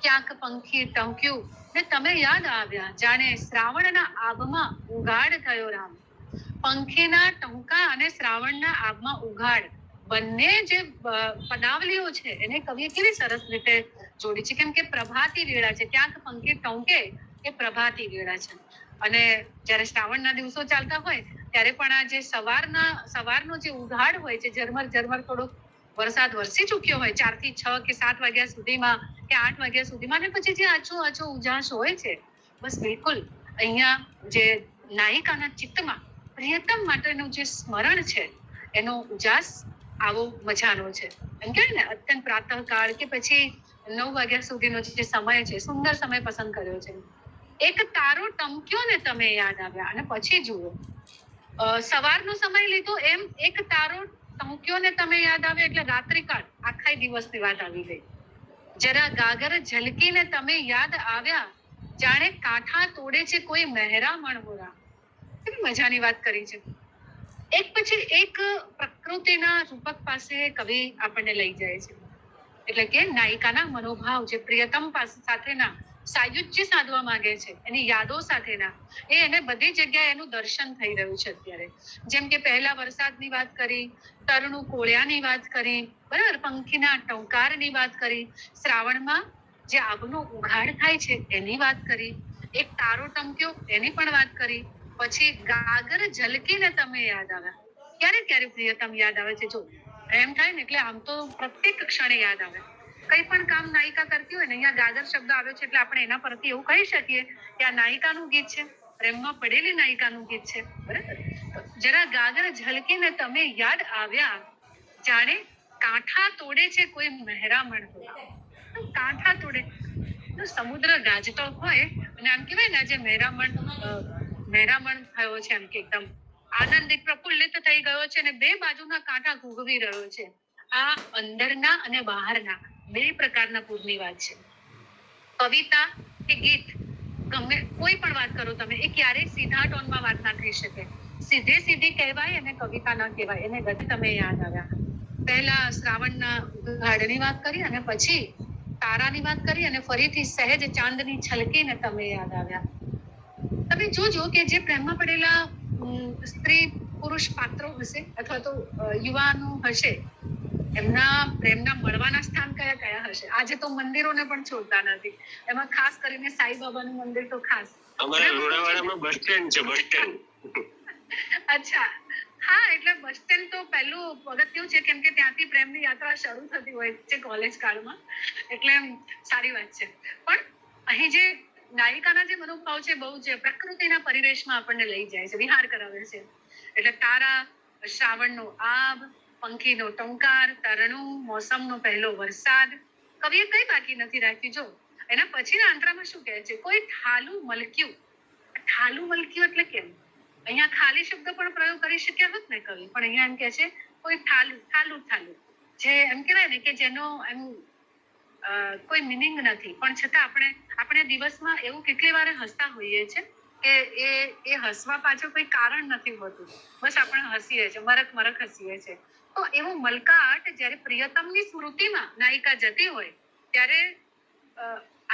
ક્યાંક પંખી ટંક્યું ને તમે યાદ આવ્યા, જાણે શ્રાવણના આભમાં ઉઘાડ થયો રામ. પંખીના ટંકા અને શ્રાવણના આભમાં ઉઘાડ, બંને જે પદાવલીઓ છે એને કવિએ કેવી સરસ રીતે જોડી છે. કેમ કે પ્રભાતી વેળા છે, ક્યાંક પંખી ટંકે એ પ્રભાતી વેળા છે. અને જ્યારે શ્રાવણના દિવસો ચાલતા હોય ત્યારે પણ આ જે સવારનો જે ઉઘાડ હોય છે, ઝરમર થોડો વરસાદ વરસી ચૂક્યો હોય 4 થી 6 કે 7 વાગ્યા સુધીમાં કે 8 વાગ્યા સુધીમાં, અને પછી જે આછો ઉજાસ હોય છે, બસ બિલકુલ અહીંયા જે નાયિકાના ચિત્તમાં પ્રિયતમ માટેનું જે સ્મરણ છે એનો ઉજાસ આવો મજાનો છે. એમ કહેવાય ને, અત્યંત પ્રાતઃકાળ કે પછી 9 વાગ્યા સુધીનો જે સમય છે, સુંદર સમય પસંદ કર્યો છે. એક તારો ટમક્યો ને તમે યાદ આવ્યા, અને પછી જુઓ સવારનો સમય લીધો, એમ એક તારો ટમક્યો ને તમે યાદ આવ્યા એટલે રાત્રિકાળ, આખા દિવસની વાત આવી ગઈ. જરા ગાગર ઝલકીને તમે યાદ આવ્યા, જાણે કાંઠા તોડે છે કોઈ મહેરામણ હોરા. કેવી મજાની વાત કરી છે. એક પછી એક પ્રકૃતિના રૂપક પાસે કવિ આપણને લઈ જાય છે. એટલે કે નાયિકાના મનોભાવ જે પ્રિયતમ સાથેના સાયુજ્ય સાધવા માંગે છે, એની યાદો સાથેના, એને બધી જગ્યાએ એનું દર્શન થઈ રહ્યું છે અત્યારે. જેમ કે પહેલા વરસાદની વાત કરી, તરણું કોળિયાની વાત કરી, બરાબર, પંખીના ટંકારની વાત કરી, શ્રાવણમાં જે આભનો ઉઘાડ થાય છે એની વાત કરી, એક તારો ટમક્યો એની પણ વાત કરી, પછી ગાગર ઝલકીને તમે યાદ આવ્યા. ક્યારે ક્યારે પ્રિયતમ યાદ આવે છે? જો એમ થાય ને એટલે આમ તો પ્રત્યેક ક્ષણે યાદ આવે. કઈ પણ કામ નાયિકા કરતી હોય ને, અહીંયા ગાગર શબ્દ આવ્યો છે એટલે આપણે એના પરથી એવું કહી શકીએ કે આ નાયિકાનું ગીત છે, પ્રેમમાં પડેલી નાયિકાનું ગીત છે, બરાબર. જરા ગાગર ઝલકીને તમે યાદ આવ્યા, જાણે કાંઠા તોડે છે કોઈ મહેરામણ હોરા. કાંઠા તોડે, સમુદ્ર ગાજતો હોય અને આમ કહેવાય ને, જે મહેરામણ થયો છે, એમ કે એકદમ આનંદિત પ્રફુલ્લિત થઈ ગયો છે અને બે બાજુના કાંઠા ઘૂઘવી રહ્યો છે. આ અંદરના અને બહારના બે પ્રકારના પૂરની વાત છે. કવિતા કે ગીત, ગમે કોઈ પણ વાત કરો તમે, એ ક્યારેય સીધા ટોનમાં વાત ના થઈ શકે. સીધી કહેવાય અને કવિતા ના કહેવાય. એને ગતિ તમે યાદ આવ્યા. પહેલા શ્રાવણના ઉઘાડની વાત કરી અને પછી તારાની વાત કરી અને ફરીથી સહેજ ચાંદની છલકીને તમે યાદ આવ્યા. તમે જોજો કે જે પ્રેમમાં પડેલા સ્ત્રી પુરુષ પાત્રો હશે અથવા તો યુવાનો હશે, એમના પ્રેમના મળવાના સ્થાન કયા કયા હશે? આજે તો મંદિરોને પણ છોડતા નથી. એમાં ખાસ કરીને સાઈબાબાનું મંદિર તો ખાસ. અમારા લુણાવાડામાં બસ સ્ટેન્ડ છે, બસ સ્ટેન્ડ. અચ્છા, હા, એટલે બસ સ્ટેન્ડ તો પહેલું પગથિયું છે, કેમ કે ત્યાંથી પ્રેમની યાત્રા શરૂ થતી હોય છે કોલેજ કાળમાં. એટલે સારી વાત છે. પણ અહીં જે નાયિકાના જે મનોભાવ છે, બહુ જ પ્રકૃતિના પરિવેશમાં આપણને લઈ જાય છે, વિહાર કરાવે છે. એટલે તારા, શ્રાવણનો આભ, પંખીનો ટંકાર, તરણું, મોસમનો પહેલો વરસાદ, કવિએ કઈ બાકી નથી રાખ્યું. જો એના પછીના અંતરામાં શું કહે છે? કોઈ ઠાલું મલક્યું. ઠાલું મલક્યું એટલે કેમ? અહીંયા ખાલી શબ્દ પણ પ્રયોગ કરી શક્યા હોત ને કવિ, પણ અહીંયા એમ કે છે કોઈ ઠાલું, જે એમ કહેવાય ને કે જેનો એમ કોઈ મિનિંગ નથી, પણ છતાં આપણે દિવસમાં એવું કેટલી વાર હસતા હોઈએ છે કે એ હસવા પાછળ કોઈ કારણ નથી હોતું, બસ આપણે હસીએ છીએ, મરક હસીએ છીએ. તો એવું મલકાટ જ્યારે પ્રિયતમની સ્મૃતિમાં નાયિકા જતી હોય ત્યારે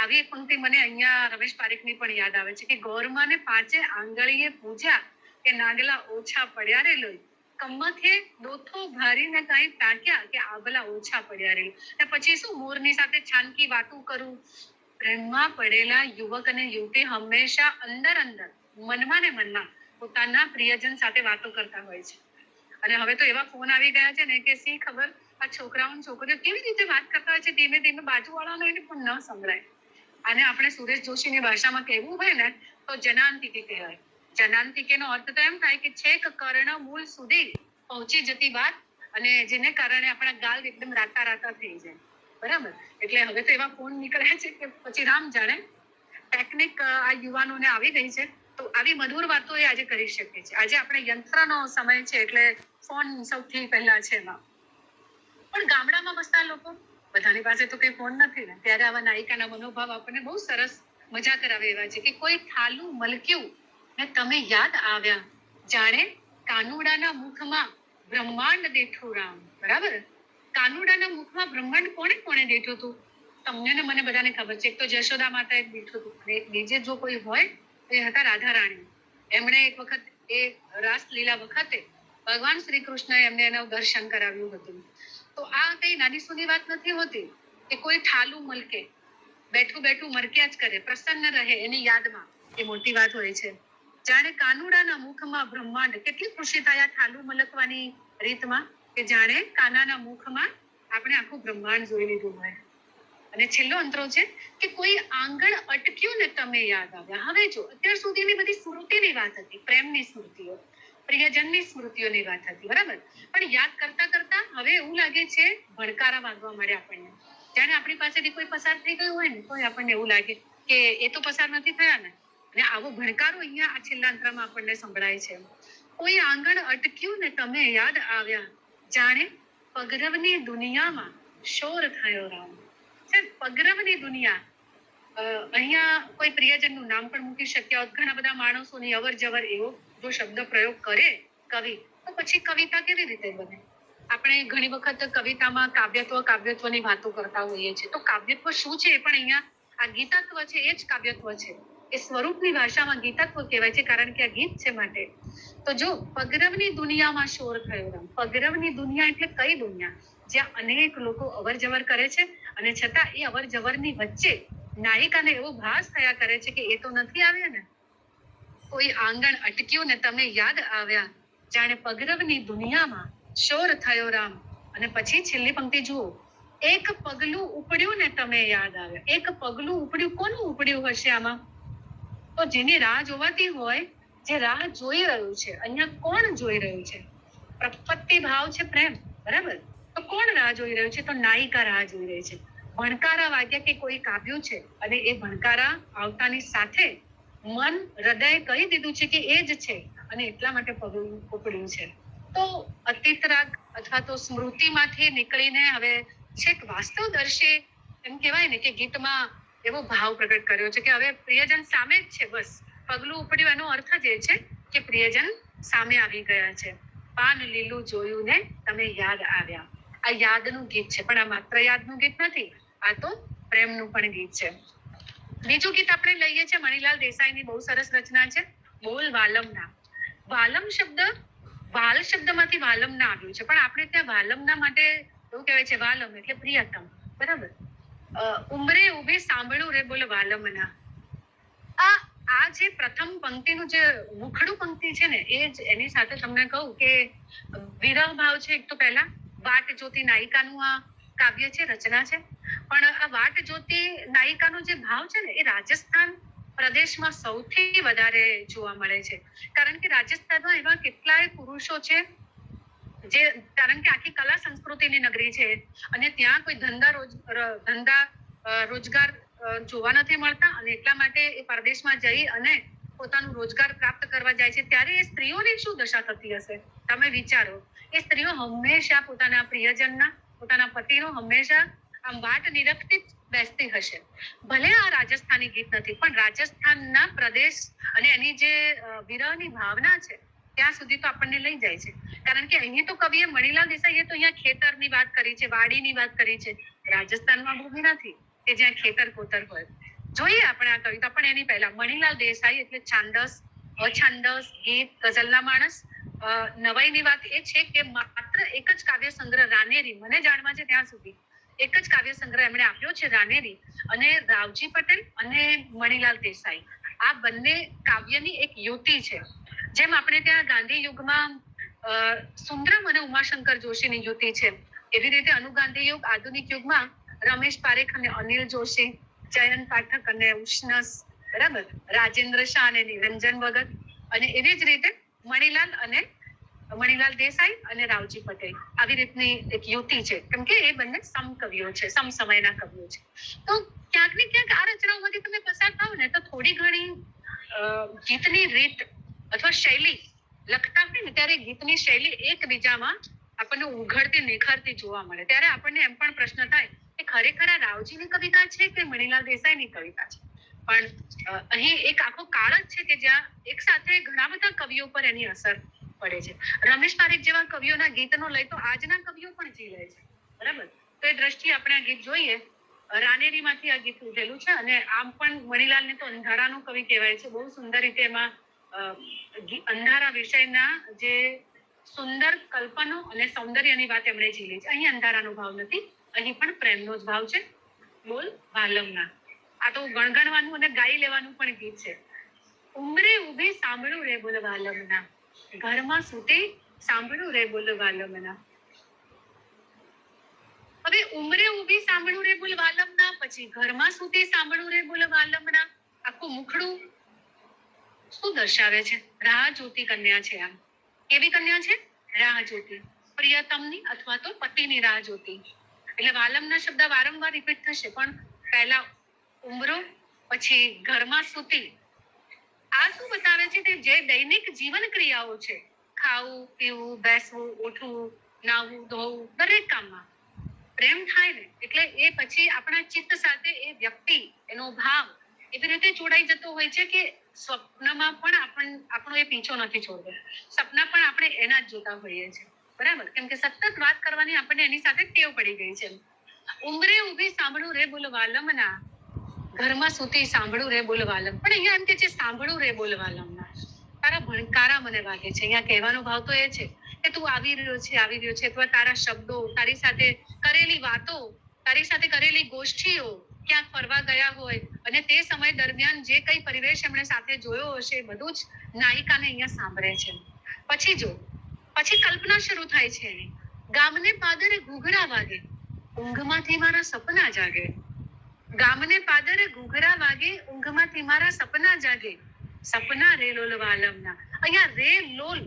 આવી પંક્તિ મને અહીંયા રમેશ પારીખની પણ યાદ આવે છે કે ગોરમાને પાંચે આંગળીએ પૂજ્યા કે નાગલા ઓછા પડ્યા રે લોહી, કમથે દોથો ભારીને કાંઈ ટાંક્યા કે આબલા ઓછા પડ્યા રે. ને પછી શું, મોરની સાથે છાનકી વાતું કરું. પ્રેમમાં પડેલા યુવક અને યુવતી હંમેશા અંદર મનમાં ને મનમાં પોતાના પ્રિયજન સાથે વાતો કરતા હોય છે. અને હવે તો એવા ફોન આવી ગયા છે ને કે શી ખબર આ છોકરાઓ છોકરીઓ કેવી રીતે વાત કરતા હોય છે, ધીમે બાજુવાળાને એને પણ ન સંભળાય. આને આપણે સુરેશ જોશીની ભાષામાં કહેવું હોય ને તો જનાંતિકી કહેવાય. જનાંતિકીનો અર્થ તો એમ થાય કે છેક કર્ણ મૂળ સુધી પહોંચી જતી વાત, અને જેને કારણે આપણા ગાલ એકદમ રાતા થઈ જાય, બરાબર. એટલે હવે તો એવા ફોન નીકળ્યા છે કે પછી રામ જાણે. ટેકનિક આ યુવાનોને આવી ગઈ છે, તો આવી મધુર વાતો એ આજે કરી શકે છે. આજે આપણે યંત્રનો સમય છે એટલે ફોન સૌથી પહેલા છે એમાં. પણ ગામડામાં વસતા લોકો બધાની પાસે તો કઈ ફોન નથી ને, ત્યારે આવા નાયિકાના મનોભાવ આપણને બહુ સરસ મજા કરાવે એવા છે કે કોઈ ઠાલું મલક્યું ને તમે યાદ આવ્યા, જાણે કાનુડાના મુખમાં બ્રહ્માંડ દેઠું રામ. બરાબર, કાનુડાના મુખમાં બ્રહ્માંડ કોણે દેઠું હતું? તમને ને મને બધાને ખબર છે, એક તો જશોદા માતા એક બીઠું હતું, એક બીજે જો કોઈ હોય તો એ હતા રાધા રાણી. એમણે એક વખત એ રાસલીલા વખતે ભગવાન શ્રી કૃષ્ણએ એમને એનું દર્શન કરાવ્યું હતું. તો આ કઈ નાની સૂની વાત નથી હોતી કે કોઈ ઠાલું મલકે બેઠું બેઠું મરક્યા જ કરે, પ્રસન્ન રહે એની યાદમાં, એ મોટી વાત હોય છે. જાણે કાનુડાના મુખમાં બ્રહ્માંડ, કેટલી ખુશી થાય આ ઠાલું મલકવાની રીતમાં, કે જાણે કાનાના મુખમાં આપણે આખું બ્રહ્માંડ જોઈ લીધું હોય. અને છેલ્લો અંતરો છે કે કોઈ આંગણ અટક્યું ને તમે યાદ આવ્યા. હવે જો અત્યાર સુધીની બધી સ્મૃતિની વાત હતી, પ્રેમની સ્મૃતિઓ, પ્રિયજનની સ્મૃતિઓની વાત હતી, બરાબર. પણ યાદ કરતા કરતા હવે એવું લાગે છે ભણકારા વાગવા મળે આપણને. જાણે આપણી પાસેથી કોઈ પસાર થઈ ગયું હોય ને તો આપણને એવું લાગે કે એ તો પસાર નથી થયા ને. અને આવો ભણકારો અહીંયા આ છેલ્લા અંતરામાં આપણને સંભળાય છે. કોઈ આંગણ અટક્યું ને તમે યાદ આવ્યા, જાણે પગરવની દુનિયામાં શોર થયો રામ. પગરવની દુનિયા, અહીંયા કોઈ પ્રિયજનનું નામ પણ મૂકી શક્યા હોત. ઘણા બધા માણસોની અવર જવર એવો જો શબ્દ પ્રયોગ કરે કવિ, તો પછી કવિતા કેવી રીતે બને? આપણે ઘણી વખત કવિતામાં કાવ્યત્વની વાતો કરતા હોઈએ છીએ. તો કાવ્યત્વ શું છે એ પણ અહીંયા આ ગીતત્વ છે, એ જ કાવ્યત્વ છે. એ સ્વરૂપની ભાષામાં ગીતત્વ કહેવાય છે, કારણ કે આ ગીત છે માટે. તો જો પગરવની દુનિયામાં શોર થયો રામ. પગરવની દુનિયા એટલે કઈ દુનિયા? જ્યાં અનેક લોકો અવર જવર કરે છે અને છતાં એ અવર જવરની વચ્ચે નાયિકાને એવો ભાસ થયા કરે છે કે એ તો નથી આવ્યા ને. કોઈ આંગણ અટક્યું ને તમે યાદ આવ્યા, જાણે પગરવની દુનિયામાં શોર થયો રામ. અને પછી છેલ્લી પંક્તિ જુઓ, એક પગલું ઉપડ્યું ને તમે યાદ આવ્યા. એક પગલું ઉપડ્યું, કોનું ઉપડ્યું હશે આમાં? તો જેની રાહ જોવાતી હોય, જે રાહ જોઈ રહ્યું છે, અહીંયા કોણ જોઈ રહ્યું છે? પ્રપત્તિ ભાવ છે, પ્રેમ, બરાબર. તો કોણ રાહ જોઈ રહ્યું છે? તો નાયિકા રાહ જોઈ રહી છે. ભણકારા વાગ્યા કે કોઈ કાવ્યું છે અને એ ભણકારા આવતાની સાથે મન હૃદય કહી દીધું છે કે એ જ છે અને એટલા માટે પગલું ઉપડ્યું છે. તો અતીત રાગ અથવા તો સ્મૃતિમાંથી નીકળીને હવે છેક વાસ્તવદર્શી, એમ કહેવાય ને કે ગીતમાં એવો ભાવ પ્રગટ કર્યો છે કે હવે પ્રિયજન સામે જ છે. બસ પગલું ઉપડ્યું એનો અર્થ જ એ છે કે પ્રિયજન સામે આવી ગયા છે. પાન લીલું જોયું ને તમે યાદ આવ્યા. આ યાદનું ગીત છે, પણ આ માત્ર યાદનું ગીત નથી, આ તો પ્રેમનું પણ ગીત છે. બીજું ગીત આપણે લઈએ છીએ મણીલાલ દેસાઈની બહુ સરસ રચના છે, બોલ વાલમના. વાલમ શબ્દ વાલ શબ્દમાંથી વાલમના આવ્યું છે, પણ આપણે ત્યાં વાલમના માટે એવું કહેવાય છે વાલમ એટલે પ્રિયતમ, બરાબર. ઉમરે ઉભે સાંભળું રે બોલ વાલમના. આ જે પ્રથમ પંક્તિનું જે મુખડું પંક્તિ છે ને, એ જ એની સાથે તમને કહું કે વિરહ ભાવ છે. એક તો પહેલા વાટ જોતી નાયિકાનું આ કાવ્ય છે, રચના છે. પણ આ વાટ જોતી નાયિકાનો જે ભાવ છે ને, એ રાજસ્થાન પ્રદેશમાં સૌથી વધારે જોવા મળે છે. કારણ કે રાજસ્થાનમાં એવા કેટલાય પુરુષો છે જે, કારણ કે આખી કલા સંસ્કૃતિની નગરી છે અને ત્યાં કોઈ ધંધા રોજગાર જોવા નથી મળતા, અને એટલા માટે એ પરદેશમાં જઈ અને પોતાનું રોજગાર પ્રાપ્ત કરવા જાય છે. ત્યારે એ સ્ત્રીઓની શું દશા થતી હશે તમે વિચારો. એ સ્ત્રીઓ હંમેશા પોતાના પ્રિયજનના, પોતાના પતિનો હંમેશા આમ વાટ નિરખતી જ બેસતી હશે. ભલે આ રાજસ્થાની ગીત નથી, પણ રાજસ્થાનના પ્રદેશ અને એની જે વિરહની ભાવના છે ત્યાં સુધી તો આપણને લઈ જાય છે. કારણ કે અહીં તો કવિએ મણીલાલ દેસાઈએ તો અહીંયા ખેતરની વાત કરી છે, વાડીની વાત કરી છે. રાજસ્થાનમાં ભૂમિ નથી કે જ્યાં ખેતર કોતર હોય. જોઈએ આપણે આ કવિતા, પણ એની પહેલા મણીલાલ દેસાઈ એટલે છાંદસ, અછાંદસ, ગીત, ગઝલના માણસ. નવાઈની વાત એ છે કે માત્ર એક જ કાવ્ય સંગ્રહ રાનેરી, મને જાણવા છે ત્યાં સુધી એક જ કાવ્ય સંગ્રહ એમણે આપ્યો છે, રાનેરી. અને રાવજી પટેલ અને મણીલાલ દેસાઈ, આ બંને કાવ્યની એક યુતિ છે. જેમ આપણે ત્યાં ગાંધી યુગમાં સુંદરમ અને ઉમાશંકર જોશીની યુતિ છે, એવી રીતે અનુગાંધી યુગ, આધુનિક યુગમાં રમેશ પારેખ અને અનિલ જોશી, જયંત પાઠક અને ઉષ્ણસ, બરાબર, રાજેન્દ્ર શાહ અને નિરંજન ભગત, અને એવી જ રીતે મણીલાલ દેસાઈ અને રાવજી પટેલ, આવી રીતની એક યુતિ છે. કેમ કે એ બંને સમકવિઓ છે, સમસમયના કવિઓ છે. તો ક્યાંક ને ક્યાંક આ રચનાઓમાંથી તમે પસાર થાવ ને તો થોડી ઘણી ગીતની રીત અથવા શૈલી લખતા હોય ને, ત્યારે ગીતની શૈલી એકબીજામાં આપણને ઉઘડતી નિખરતી જોવા મળે. ત્યારે આપણને એમ પણ પ્રશ્ન થાય કે ખરેખર આ રાવજીની કવિતા છે કે મણીલાલ દેસાઈની કવિતા છે. પણ અહીં એક આખો કાળ જ છે કે જ્યાં એક સાથે ઘણા બધા કવિઓ પર એની અસર પડે છે. રમેશ પારેખ જેવા કવિઓના ગીતનો લય તો આજના કવિઓ પણ જી લે છે, બરાબર. તો એ દ્રષ્ટિએ આપણે આ ગીત જોઈએ. રાનેરીમાંથી આ ગીત લીધેલું છે અને આમ પણ મણિલાલને તો અંધારાનો કવિ કહેવાય છે. બહુ સુંદર રીતે એમાં અંધારા વિષયના જે સુંદર કલ્પનો અને સૌંદર્યની વાત એમણે ઝીલી છે. અહીં અંધારાનો ભાવ નથી, અહીં પણ પ્રેમનો જ ભાવ છે. બોલ વાલમના. આ તો ગણગણવાનું અને ગાઈ લેવાનું પણ ગીત છે. ઉમરે ઉભી સાંભળું રે બોલ વાલમના, ઘરમાં સૂતી સાંભળું રે બોલ વાલમના. હવે ઉમરે ઉભી સાંભળું રે બોલ વાલમના, પછી ઘરમાં સૂતી સાંભળું રે બોલ વાલમના. આખું મુખડું શું દર્શાવે છે? રાહ જોતી કન્યા છે. આમ કેવી કન્યા છે? રાહ જોતી, પ્રિયતમની અથવા તો પતિની રાહ જોતી. એટલે વાલમના શબ્દ વારંવાર રિપીટ થશે, પણ પહેલા ઉમરો, પછી ઘરમાં સૂતી. આ શું બતાવે છે કે જે દૈનિક જીવન ક્રિયાઓ છે, ખાવું, પીવું, બેસવું, ઉઠવું, નાહવું, ધોવું, દરેક કામમાં પ્રેમ થાય ને એટલે એ પછી આપણા ચિત્ત સાથે એ વ્યક્તિ, એનો ભાવ એવી રીતે જોડાઈ જતો હોય છે કે સ્વપ્નમાં પણ આપણો એ પીછો નથી છોડતો. સપના પણ આપણે એના જ જોતા હોઈએ છીએ. બરાબર? કેમ કે સતત વાત કરવાની આપણને એની સાથે ટેવ પડી ગઈ છે. ઉમરે ઉભી સાંભળું રે બોલ વાલમના, ઘરમાં સૂતી સાંભળું રે બોલ વાલમ. પણ અહીંયા એમ કે છે સાંભળું રે બોલ વાલમના. તારા ભણકારા મને વાગે છે. અહીંયા કહેવાનો ભાવ તો એ છે કે તું આવી રહ્યો છે, અથવા તારા શબ્દો, તારી સાથે કરેલી વાતો, તારી સાથે કરેલી ગોષ્ઠીઓ, ક્યાંક ફરવા ગયા હોય અને તે સમય દરમિયાન જે કઈ પરિવેશ એમણે સાથે જોયો હશે, બધું જ નાયિકાને અહીંયા સાંભળે છે. પછી કલ્પના શરૂ થાય છે એની. ગામને પાદરે ઘૂઘરા વાગે, ઊંઘમાંથી મારા સપના જાગે. ગામને પાદરે ઘૂઘરા વાગે, ઊંઘમાંથી મારા સપના જાગે. સપના રે લોલ વાલમના. અહીંયા રે લોલ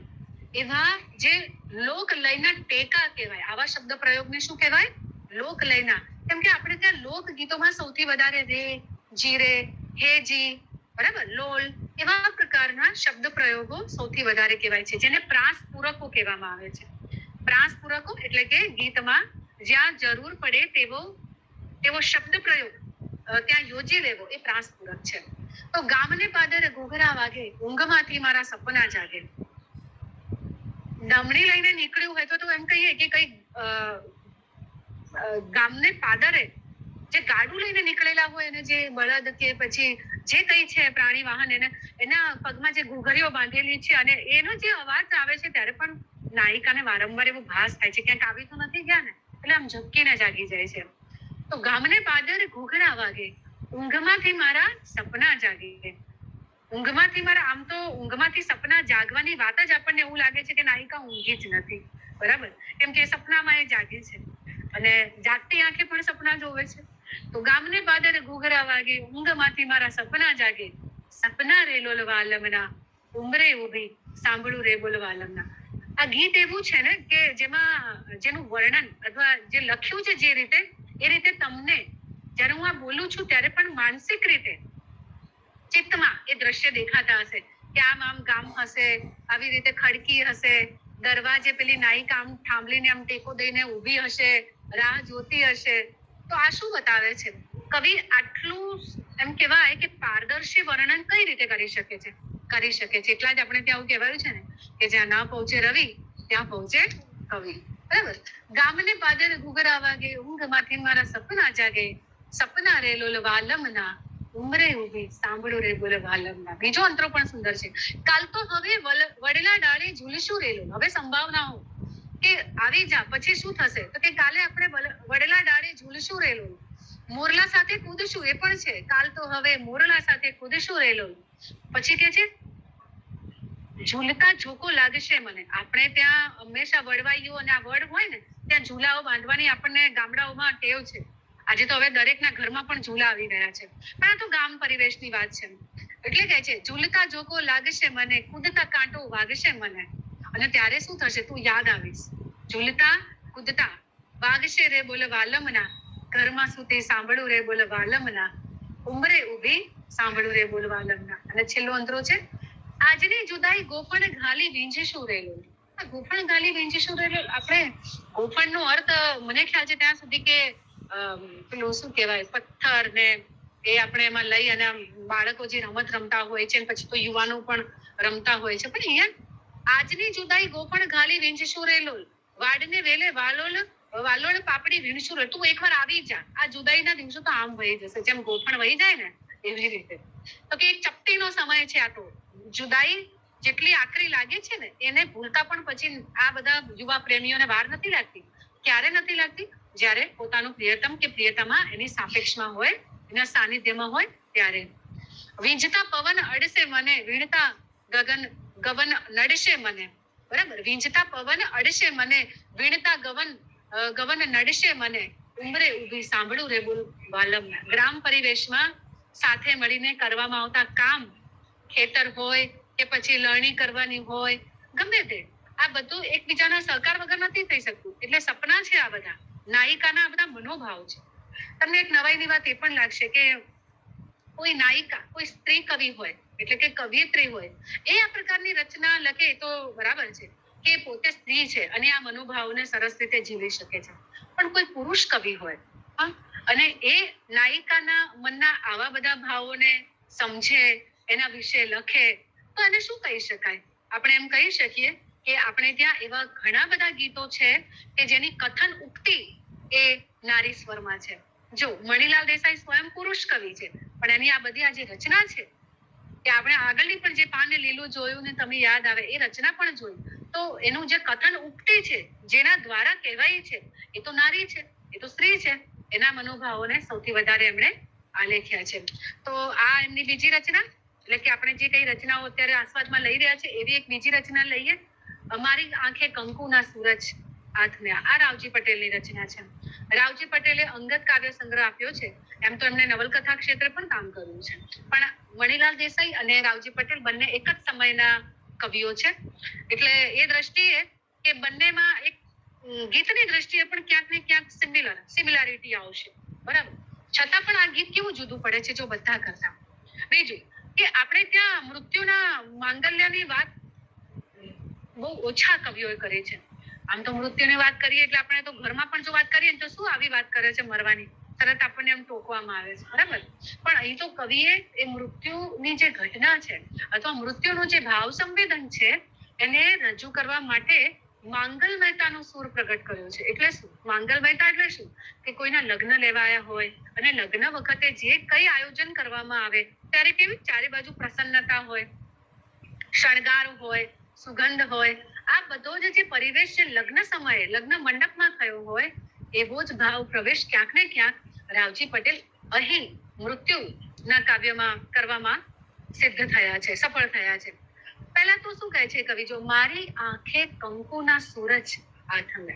એવા જે લોક લયના ટેકા કહેવાય. આવા શબ્દ પ્રયોગને શું કહેવાય? લોક લયના. કેમ કે આપણે ત્યાં લોક ગીતોમાં સૌથી વધારે રે, જીરે, હેજી, બરાબર, લોલ એવા પ્રકારના શબ્દ પ્રયોગો સૌથી વધારે કહેવાય છે, જેને પ્રાસ પૂરકો કહેવામાં આવે છે. પ્રાસ પૂરકો એટલે કે ગીતમાં જ્યાં જરૂર પડે તેવો શબ્દ પ્રયોગ ત્યાં યોજી લેવો, એ પ્રાસ પૂરક છે. તો ગામને પાદરે ઘૂઘરા વાગે, ઊંઘમાંથી મારા સપના જાગે. દમણી લઈને નીકળ્યું હોય તો એમ કહીએ કે કઈ ગામને પાદરે જે ગાડું લઈને નીકળેલા હોય અને જે બળદ કે પછી જે કઈ છે પ્રાણી વાહન, એના પગમાં જે ઘૂઘરીઓ બાંધેલી છે અને એનો જે અવાજ આવે છે ત્યારે પણ નાયિકાને વારંવાર એવો ભાસ થાય છે, ક્યાંક આવી તો નથી ગયા ને, એટલે આમ ઝબકીને જાગી જાય છે. તો ગામને પાદરે ઘૂઘરા વાગે, ઊંઘમાંથી મારા સપના જાગે. ઊંઘમાંથી મારા, આમ તો ઊંઘમાંથી સપના જાગવાની વાત જ આપણને એવું લાગે છે કે નાયિકા ઊંઘી જ નથી. બરાબર? કેમ કે સપનામાં એ જાગી છે અને જાગતી આંખે પણ સપના જોવે છે. તો ગામને પાદરે ઘૂઘરા વાગે, ઊંઘમાંથી મારા સપના જાગે. સપના રે લોલ વાલમના, ઉમરે ઉભી સાંભળું રે બોલ વાલમના. આ ગીત એવું છે ને કે જેનું વર્ણન અથવા જે લખ્યું છે જે રીતે, એ રીતે તમને જ્યારે હું આ બોલું છું ત્યારે પણ માનસિક રીતે ચિત્તમાં એ દ્રશ્ય દેખાતા હશે કે આમ ગામ હશે, આવી રીતે ખડકી હશે, દરવાજે પેલી નાયિકા આમ થાંભલીને આમ ટેકો દઈને ઊભી હશે, રાહ જોતી હશે. તો આ શું બતાવે છે? કવિ આટલું એમ કહેવાય કે પારદર્શી વર્ણન કઈ રીતે કરી શકે છે? એટલા જ આપણે ત્યાં આવું કહેવાયું છે ને કે જ્યાં ના પહોંચે રવિ ત્યાં પહોંચે કવિ. બરાબર? ગામને પાદરે ઘૂઘરા વાગે, ઊંઘમાંથી મારા સપના જાગે. સપના રે લોલ વાલમના, ઉમરે ઉભી સાંભળું રે બોલ વાલમના. બીજો અંતરો પણ સુંદર છે. કાલ તો હવે વડલા ડાળે ઝૂલશું રે લોલ. હવે સંભાવનાઓ કે આવી જા, પછી શું થશે? તો કે કાલે આપણે વડલા ડાળે ઝૂલશું રે લોલ, મોરલા સાથે કૂદશું. એ પણ છે, કાલ તો હવે મોરલા સાથે કૂદશું રે લોલ. પછી કે છે ઝૂલતા ઝોકો લાગશે મને. આપણે ત્યાં હંમેશા વડવાઈઓ અને આ વડ હોય ને ત્યાં ઝૂલાઓ બાંધવાની આપણને ગામડાઓમાં ટેવ છે. આજે તો હવે દરેકના ઘરમાં પણ ઝૂલા આવી ગયા છે, પણ આ તો ગામ પરિવેશની વાત છે. એટલે કહે છે ઝૂલતા ઝોકો લાગશે મને, કૂદતા કાંટો વાગશે મને. અને ત્યારે શું થશે? તું યાદ આવીશ. ઝૂલતા કૂદતા વાગશે રે બોલ વાલમના, ઘરમાં સૂતી સાંભળું રે બોલ વાલમના, ઉમરે ઊભી સાંભળું રે બોલ વાલમના. અને છેલ્લો અંતરો છે આજની જુદાઈ ગોફણ ઘાલી વીંજશું રે લોલ. આ ગોફણ ઘાલી વીંજશું રે લોલ, આપણે ગોફણનો અર્થ મને ખ્યાલ છે ત્યાં સુધી કે પેલું શું કહેવાય, પથ્થર ને એ આપણે એમાં લઈ અને બાળકો જે રમત રમતા હોય છે, પછી તો યુવાનો પણ રમતા હોય છે. પણ અહીંયા આજની જુદાઈ ગોફણ ઘાલી વીંજશું રે લોલ, વાડને વેલે વાલોલ વાલોડ પાપડી વીણશું રે, તું એકવાર આવી જા. આ જુદાઈના દિવસો તો આમ વહી જશે, જેમ ગોફણ વહી જાય ને એવી રીતે. તો કે એક ચપટીનો સમય છે આ તો. જુદાઈ જેટલી આકરી લાગે છે ને એને ભૂલતા પણ પછી આ બધા યુવા પ્રેમીઓને વાર નથી લાગતી. ક્યારે નથી લાગતી? જ્યારે પોતાનું પ્રિયતમ કે પ્રિયતમા એની સાપેક્ષમાં હોય, એના સાનિધ્યમાં હોય ત્યારે. વીંજતા પવન અડશે મને, વીણતા ગગન નડશે મને. બરાબર, વીંજતા પવન અડશે મને, વીણતા ગગન નડશે મને. ઉંબરે ઊભી સાંભળું રે બોલ વાલમ. ગ્રામ પરિવેશમાં સાથે મળીને કરવામાં આવતા કામ, ખેતર હોય કે પછી લણણી કરવાની હોય, ગમે તે, આ બધું એકબીજાના સહકાર વગર નથી થઈ શકતું. એટલે સપના છે આ બધા, નાયિકાના બધા મનોભાવ છે. તમને એક નવાઈની વાત એ પણ લાગશે કે કોઈ નાયિકા, કોઈ સ્ત્રી કવિ હોય એટલે કે કવિયત્રી હોય, એ આ પ્રકારની રચના લખે તો બરાબર છે કે પોતે સ્ત્રી છે અને આ મનોભાવને સરસ રીતે જીવી શકે છે. પણ કોઈ પુરુષ કવિ હોય અને એ નાયિકાના મનના આવા બધા ભાવોને સમજે, એના વિશે લખે, તો એને શું કહી શકાય? આપણે એમ કહી શકીએ કે આપણે ત્યાં એવા ઘણા બધા ગીતો છે કે જેની કથન ઉક્તિ એ નારી સ્વરમાં છે. જો મણીલાલ દેસાઈ સ્વયં પુરુષ કવિ છે, પણ એની આ બધી આ જે રચના છે કે આપણે આગળની પણ જે પાને લીલું જોયું ને તમે યાદ આવે એ રચના પણ જોઈ, તો એનું જે કથન ઉક્તિ છે, જેના દ્વારા કહેવાય છે, એ તો નારી છે, એ તો સ્ત્રી છે. એના મનોભાવોને સૌથી વધારે એમણે આલેખ્યા છે. તો આ એમની બીજી રચના, એટલે કે આપણે જે કઈ રચનાઓ અત્યારે આસ્વાદમાં લઈ રહ્યા છે એવી એક બીજી રચના લઈએ. અમારી આંખે કંકુના સૂરજ આથમ્યા. આ રાવજી પટેલની રચના છે. રાવજી પટેલે અંગત કાવ્ય સંગ્રહ આપ્યો છે. એમ તો એમને નવલકથા ક્ષેત્રે પણ કામ કર્યું છે. પણ મણીલાલ દેસાઈ અને રાવજી પટેલ બંને એક જ સમયના કવિઓ છે. એટલે એ દ્રષ્ટિએ કે બંનેમાં એક ગીતની દ્રષ્ટિએ પણ ક્યાંક ને ક્યાંક સિમિલારિટી આવશે. બરાબર, છતાં પણ આ ગીત કેવું જુદું પડે છે જો બધા કરતા. બીજું કે આપણે ત્યાં મૃત્યુના માંગલ્યની વાત બહુ ઓછા કવિઓએ કરી છે. આમ તો મૃત્યુની વાત કરીએ એટલે આપણે તો ઘરમાં પણ જો વાત કરીએ તો શું આવી વાત કરે છે મરવાની, તરત આપણને એમ ટોકવામાં આવે છે. બરાબર, પણ અહીં તો કવિએ એ મૃત્યુની જે ઘટના છે અથવા મૃત્યુનું જે ભાવ સંવેદન છે એને રજૂ કરવા માટે માંગલમયતાનો સૂર પ્રગટ કર્યો છે. એટલે શું માંગલમયતા? એટલે શું કે કોઈના લગ્ન લેવાયા હોય અને લગ્ન વખતે જે કઈ આયોજન કરવામાં આવે ત્યારે કેવી ચારે બાજુ પ્રસન્નતા હોય, શણગાર હોય, સુગંધ હોય, આ બધો જે પરિવેશ છે લગ્ન સમયે લગ્ન મંડપમાં થયો હોય એવો જ ભાવ પ્રવેશ ક્યાંક ને ક્યાંક રાવજી પટેલ અહીં મૃત્યુના કાવ્યમાં કરવામાં સિદ્ધ થયા છે, સફળ થયા છે. પહેલા તો શું કહે છે કવિ, જો મારી આંખે કંકુના સૂરજ આથમે.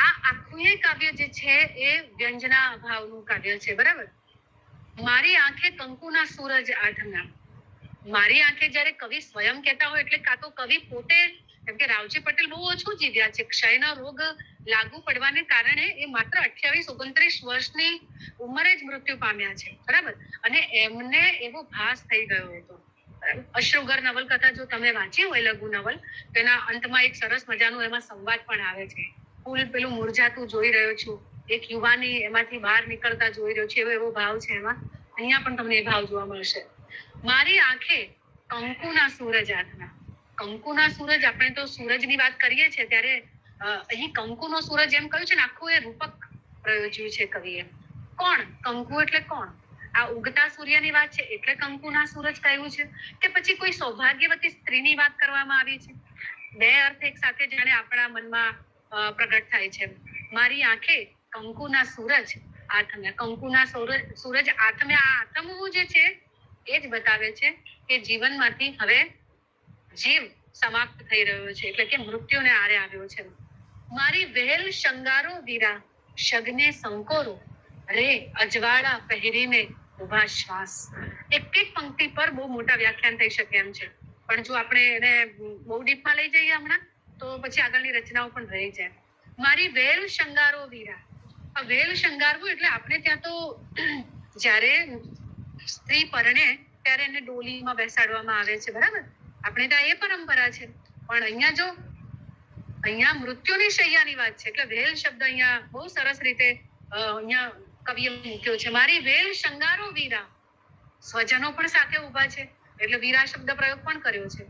આ આખું એ કાવ્ય જે છે એ વ્યંજના ભાવનું કાવ્ય છે. બરાબર, મારી આંખે કંકુના સૂરજ આથમ્યા. મારી આંખે જ્યારે કવિ સ્વયં કહેતા હોય એટલે કાં તો કવિ પોતે, કેમ કે રાવજી પટેલ બહુ ઓછું જીવ્યા છે. ક્ષયનો રોગ લાગુ પડવાને કારણે એ માત્ર 28-29 વર્ષની ઉંમરે જ મૃત્યુ પામ્યા છે. બરાબર, અને એમને એવો ભાસ થઈ ગયો હતો. અશ્રુઘર નવલકથા જો તમે વાંચી હોય લઘુ નવલ, તેના અંતમાં એક સરસ મજાનું એમાં સંવાદ પણ આવે છે. ફૂલ પેલું મુરઝાતું જોઈ રહ્યો છું, એક યુવાની એમાંથી બહાર નીકળતા જોઈ રહ્યો છે, એવો ભાવ છે એમાં. અહીંયા પણ તમને એ ભાવ જોવા મળશે. મારી આંખે કંકુના સૂરજ આથમ્યા. કંકુના સૂરજ, આપણે તો સૂરજની વાત કરીએ છીએ ત્યારે અહીં કંકુનો સૂરજ એમ કહ્યું છે ને, આખું એ રૂપક પ્રયોજ્યું છે કવિએ. કોણ કંકુ એટલે કોણ? આ ઉગતા સૂર્યની વાત છે એટલે કંકુના સૂરજ કહ્યું છે કે પછી કોઈ સૌભાગ્યવતી સ્ત્રીની વાત કરવામાં આવી છે? બે અર્થ એક સાથે જાણે આપણા મનમાં પ્રગટ થાય છે. મારી આંખે કંકુના સૂરજ આથમ્યા. કંકુના સૂરજ આથમ્યા. આ આથમવું જે છે એ જ બતાવે છે કે જીવનમાંથી હવે જીવ સમાપ્ત થઈ રહ્યો છે, એટલે કે મૃત્યુને આરે આવ્યો છે. મારી વહેલ શંગારો વીરા, શગને સંકોરો રે અજવાળા પહેરીને ઉભા શ્વાસ. એક એક પંક્તિ પર બહુ મોટા વ્યાખ્યાન થઈ શકે એમ છે, પણ જો આપણે એને બહુ ડીપમાં લઈ જઈએ હમણાં તો પછી આગળની રચનાઓ પણ રહી જાય. મારી વેલ શંગારો વીરા. આ વેલ શંગારવું એટલે આપણે ત્યાં તો જ્યારે સ્ત્રી પરણે ત્યારે એને ડોલીમાં બેસાડવામાં આવે છે. બરાબર, આપણે ત્યાં એ પરંપરા છે. પણ અહીંયા મૃત્યુની શૈયાની વાત છે એટલે વેલ શબ્દ અહીંયા બહુ સરસ રીતે અહીંયા કવિએ મૂક્યો છે. મારી વેલ શંગારો વીરા. સ્વજનો પણ સાથે ઉભા છે એટલે વીરા શબ્દ પ્રયોગ પણ કર્યો છે.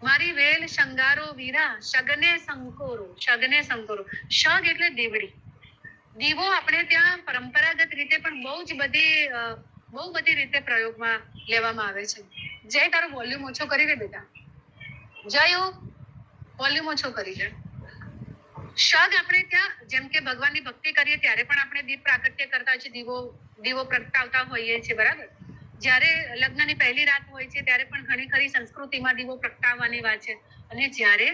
મારી વેલ શંગારો વીરા શગને સંકોરો. શગને સંકોરો, શગ એટલે દીવડી. દીવો આપણે ત્યાં પરંપરાગત રીતે પણ બહુ બધી રીતે પ્રયોગમાં લેવામાં આવે છે. જય, તારો વોલ્યુમ ઓછો કરી દે બેટા. જય, વોલ્યુમ ઓછો કરી દે. શગ આપણે ત્યાં જેમ કે ભગવાનની ભક્તિ કરીએ ત્યારે પણ આપણે દીપ પ્રાગટ્ય કરતા હોય છે, દીવો પ્રગટાવતા હોઈએ છીએ, બરાબર. જ્યારે લગ્નની પહેલી રાત હોય છે ત્યારે પણ ઘણી ખરી સંસ્કૃતિમાં દીવો પ્રગટાવવાની વાત છે. અને જ્યારે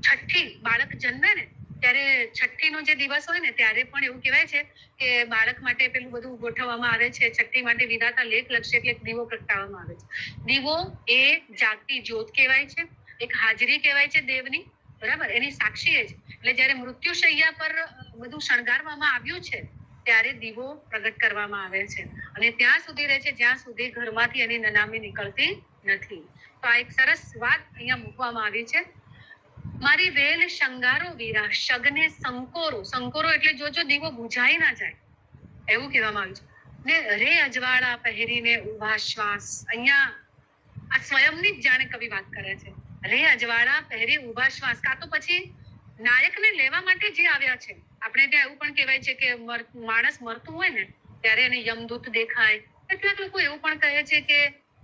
છઠ્ઠી બાળક જન્મે ને ત્યારે છઠ્ઠીનો જે દિવસ હોય ને ત્યારે પણ એવું કહેવાય છે કે બાળક માટે પેલું બધું ગોઠવવામાં આવે છે. છઠ્ઠી માટે વિધાતા લેખ લખશે એટલે દીવો પ્રગટાવવામાં આવે છે. દીવો એ જાગતી જ્યોત કહેવાય છે, એક હાજરી કહેવાય છે દેવની, બરાબર. એની સાક્ષી જ એટલે જ્યારે મૃત્યુશૈયા પર બધું શણગારવામાં આવ્યું છે ત્યારે દીવો પ્રગટ કરવામાં આવે છે અને ત્યાં સુધી રહે છે જ્યાં સુધી ઘરમાંથી એની નનામી નીકળતી નથી. તો આ એક સરસ વાત અહીંયા મૂકવામાં આવી છે. મારી વેલ શંગારો વીરા શગને સંકોરો. સંકોરો એટલે જો દીવો બુઝાઈ ના જાય એવું કહેવામાં આવ્યું છે. ને રે અજવાળા પહેરીને ઉભા શ્વાસ. અહીંયા આ સ્વયંની જ જાણે કવિ વાત કરે છે. રે અજવાળા પહેરી ઉભા શ્વાસ. કાં તો પછી નાયકને લેવા માટે જે આવ્યા છે. આપણે ત્યાં એવું પણ કહેવાય છે કે માણસ મરતું હોય ને ત્યારે એને યમદૂત દેખાય. કેટલાક લોકો એવું પણ કહે છે કે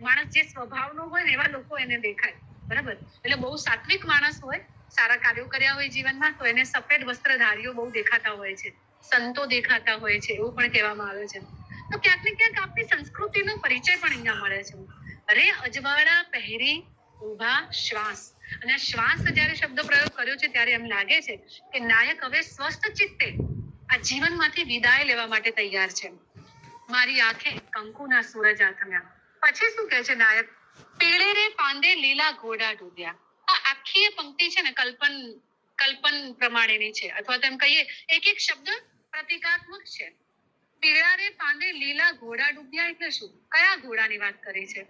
માણસ જે સ્વભાવનો હોય ને એવા લોકો એને દેખાય, બરાબર. એટલે બહુ સાત્વિક માણસ હોય, સારા કાર્યો કર્યા હોય જીવનમાં તો એને સફેદ વસ્ત્રધારીઓ બહુ દેખાતા હોય છે, સંતો દેખાતા હોય છે, એવું પણ કહેવામાં આવે છે. તો ક્યાંક ને ક્યાંક આપણી સંસ્કૃતિનો પરિચય પણ અહીંયા મળે છે. રે અજવાળા પહેરી ઉભા શ્વાસ. અને શ્વાસ જ્યારે શબ્દ પ્રયોગ કર્યો છે ત્યારે એમ લાગે છે કે નાયક હવે સ્વસ્થ ચિત્તે આ જીવનમાંથી વિદાય લેવા માટે તૈયાર છે. મારી આંખે કંકુના સૂરજ આથમ્યા. પછી શું કહે છે નાયક? પીળે રે પાંદે લીલા ઘોડા ડૂબ્યા. આ આખી પંક્તિ છે ને કલ્પન પ્રમાણેની છે, અથવા તો એમ કહીએ એક એક શબ્દ પ્રતિકાત્મક છે. પીળા રે પાંદે લીલા ઘોડા ડૂબ્યા એટલે શું? કયા ઘોડાની વાત કરી છે?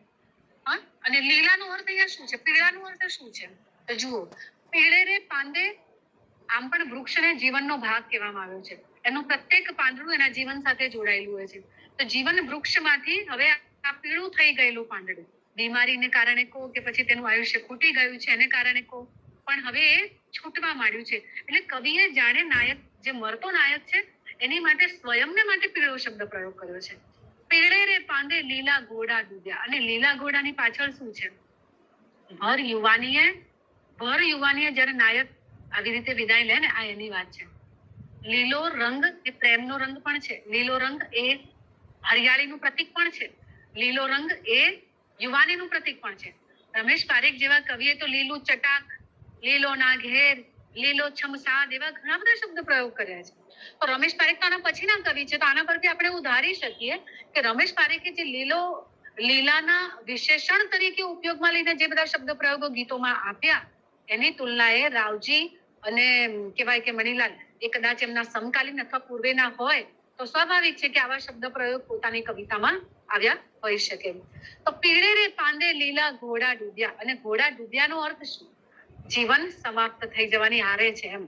અને લીલાનો અર્થ અહીંયા શું છે? પીળાનો અર્થ શું છે? તો જુઓ, પીળે રે પાંદે આમ પણ વૃક્ષને જીવનનો ભાગ કહેવામાં આવ્યો છે. એનું પ્રત્યેક પાંદડું એના જીવન સાથે જોડાયેલું હોય છે. તો જીવન વૃક્ષમાંથી હવે આ પીળું થઈ ગયેલું પાંદડું બીમારીને કારણે કહો કે પછી તેનું આયુષ્ય ખૂટી ગયું છે એને કારણે કહો, પણ હવે એ છૂટવા માંડ્યું છે. એટલે કવિએ જાણે નાયક, જે મરતો નાયક છે એની માટે સ્વયંને માટે પીળો શબ્દ પ્રયોગ કર્યો છે. પીળે રે પાંદે લીલા ઘોડા ડૂબ્યા. અને લીલા ઘોડાની પાછળ શું છે? ભર યુવાનીએ જ્યારે નાયક આવી રીતે વિદાય લે ને, આ એની વાત છે. લીલો રંગ એ પ્રેમનો રંગ પણ છે. લીલો રંગ એ હરિયાળીનું પ્રતીક પણ છે. લીલો રંગ એ યુવાનીનું પ્રતીક પણ છે. રમેશ પારેખ જેવા કવિએ તો લીલું ચટાક, લીલો ના ઘેર, લીલો છમસાદ એવા ઘણા બધા શબ્દ પ્રયોગ કર્યા છે. તો રમેશ પારેખ તો આના પછીના કવિ છે, તો આના પરથી આપણે એવું ધારી શકીએ કે રમેશ પારેખે જે લીલાના વિશેષણ તરીકે ઉપયોગમાં લઈને જે બધા શબ્દ પ્રયોગો ગીતોમાં આપ્યા એની તુલનાએ રાવજી અને કહેવાય કે મણીલાલ એ કદાચ એમના સમકાલીન અથવા પૂર્વેના હોય તો સ્વાભાવિક છે કે આવા શબ્દ પ્રયોગ પોતાની કવિતામાં આવ્યા હોઈ શકે. તો પીળે રે પાંદે લીલા ઘોડા ડૂબ્યા. અને ઘોડા ડૂબ્યાનો અર્થ શું? જીવન સમાપ્ત થઈ જવાની હારે છે એમ.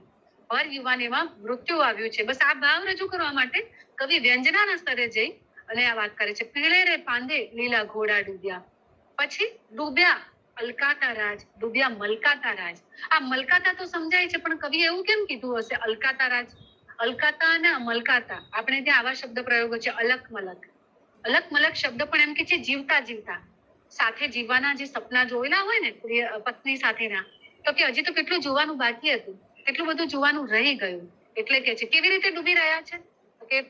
પર યુવાનીમાં મૃત્યુ આવ્યું છે. બસ આ ભાવ રજૂ કરવા માટે કવિ વ્યંજનાના સ્તરે જઈ અને આ વાત કરે છે. પીળે રે પાંદે લીલા ઘોડા ડૂબ્યા. પછી ડૂબ્યા અલકાતા રાજ, ડૂબ્યા મલકાતા રાજ. આ મલકાતા તો સમજાય છે, પણ કવિએ એવું કેમ કીધું હશે અલકાતા રાજ? અલકાતા અને મલકાતા, આપણે ત્યાં આવા શબ્દ પ્રયોગો છે. અલક મલક. અલક મલક શબ્દ પણ એમ કે છે જીવતા જીવતા, સાથે જીવવાના જે સપના જોયેલા હોય ને પત્ની સાથેના, તો કે હજી તો કેટલું જોવાનું બાકી હતું, કેટલું બધું જોવાનું રહી ગયું. એટલે કે છે કેવી રીતે ડૂબી રહ્યા છે? તો કે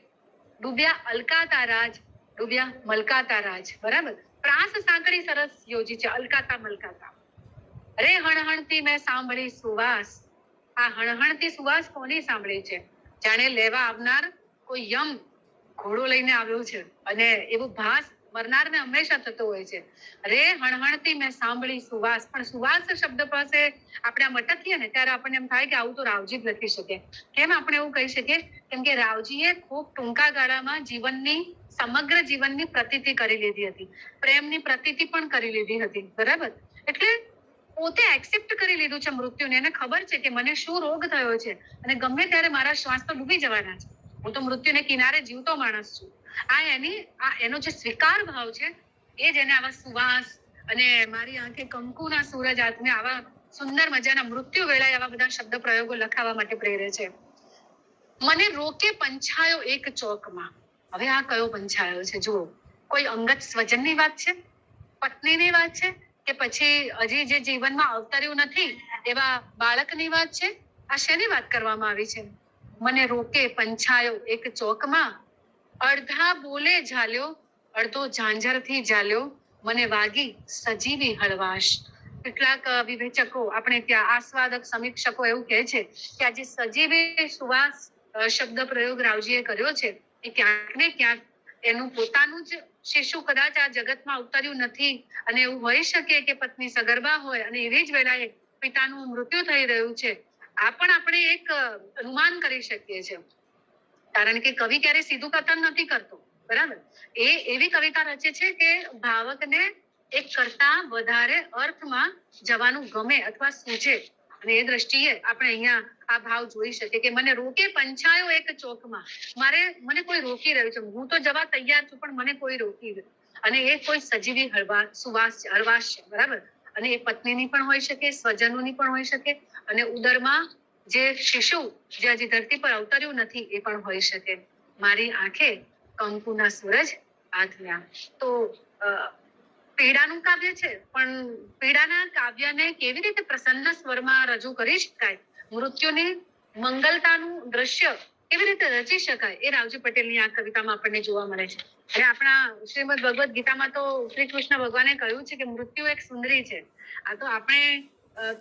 ડૂબ્યા અલકાતા રાજ, ડૂબ્યા મલકાતા રાજ, બરાબર. પ્રાસ સાંકળી સરસ યોજી છે, અલકાતા મલકાતા. રે હણહણતી મેં સાંભળી સુવાસ. આ હણહણતી સુવાસ કોની સાંભળી છે? જાણે લેવા આવનાર કોઈ યમ ઘોડો લઈને આવ્યો છે અને એવું ભાસ મરનારને હંમેશા થતો હોય છે. રે હણહણતી મેં સાંભળી સુવાસ. પણ સુવાસ શબ્દ પાસે આપણે આમ અટકીએ ને ત્યારે આપણને એમ થાય કે આવું તો રાવજી જ લખી શકે. કેમ આપણે એવું કહી શકીએ? કેમ કે રાવજીએ ખૂબ ટૂંકા ગાળામાં સમગ્ર જીવનની પ્રતીતિ કરી લીધી હતી, પ્રેમની પ્રતીતિ પણ કરી લીધી હતી, બરાબર. એટલે પોતે એક્સેપ્ટ કરી લીધું છે મૃત્યુને. એને ખબર છે કે મને શું રોગ થયો છે અને ગમે ત્યારે મારા શ્વાસ તો ડૂબી જવાના છે. હું તો મૃત્યુને કિનારે જીવતો માણસ છું. એનો જે સ્વીકાર ભાવ છે એ જ એને આવા સુવાસ અને મારી આંખે કંકુના સૂરજ આત્મે આવા સુંદર મજાના મૃત્યુ વેળાએ આવા બધા શબ્દ પ્રયોગો લખાવા માટે પ્રેરે છે. મને રોકે પંછાયો એક ચોકમાં. હવે આ કયો પંછાયો છે? જુઓ, કોઈ અંગત સ્વજનની વાત છે, પત્નીની વાત છે, કે પછી હજી જે જીવનમાં અવતર્યું નથી એવા બાળકની વાત છે? આ શેની વાત કરવામાં આવી છે? મને રોકે પંછાયો એક ચોકમાં, અડધા બોલે ઝાલ્યો, અડધો ઝાંઝરથી ઝાલ્યો, મને વાગી સજીવી હળવાશ. કેટલાક વિવેચકો, આપણે ત્યાં આસ્વાદક સમીક્ષકો એવું કહે છે કે આ જે સજીવી સુવાસ શબ્દ પ્રયોગ રાવજીએ કર્યો છે એ ક્યાંક ને ક્યાંક એનું પોતાનું જ શિશુ કદાચ આ જગતમાં ઉતર્યું નથી અને એવું હોઈ શકે કે પત્ની સગર્ભા હોય અને એવી જ વેળાએ પિતાનું મૃત્યુ થઈ રહ્યું છે. આ પણ આપણે એક અનુમાન કરી શકીએ છીએ, કારણ કે કવિ ક્યારે સીધું કથન નથી કરતો, બરાબર? એ એવી કવિતા રચે છે કે ભાવકને એક કરતા વધારે અર્થમાં જવાનું ગમે અથવા સૂચે. અને એ દ્રષ્ટિએ આપણે અહીંયા આ ભાવ જોઈ શકીએ કે મને રોકે પંછાયો એક ચોકમાં. મને કોઈ રોકી રહ્યું છે, હું તો જવા તૈયાર છું પણ મને કોઈ રોકી રહ્યું. અને એ કોઈ સજીવી હળવાશ છે, બરાબર? અને એ પત્નીની પણ હોઈ શકે, સ્વજનોની પણ હોઈ શકે, અને ઉદરમાં જે શિશુ જે હજી ધરતી પર અવતર્યું નથી એ પણ હોઈ શકે. મારી આંખે કંકુના સૂરજ આથમ્યા. તો પીડાનું કાવ્ય છે, પણ પીડાના કાવ્યને કેવી રીતે પ્રસન્ન સ્વરમાં રજૂ કરી શકાય, મૃત્યુની મંગલતાનું દ્રશ્ય કેવી રીતે રચી શકાય, એ રાવજી પટેલની આ કવિતામાં આપણને જોવા મળે છે. અને આપણા શ્રીમદ ભગવદ ગીતામાં તો શ્રી કૃષ્ણ ભગવાને કહ્યું છે કે મૃત્યુ એક સુંદરી છે. આ તો આપણે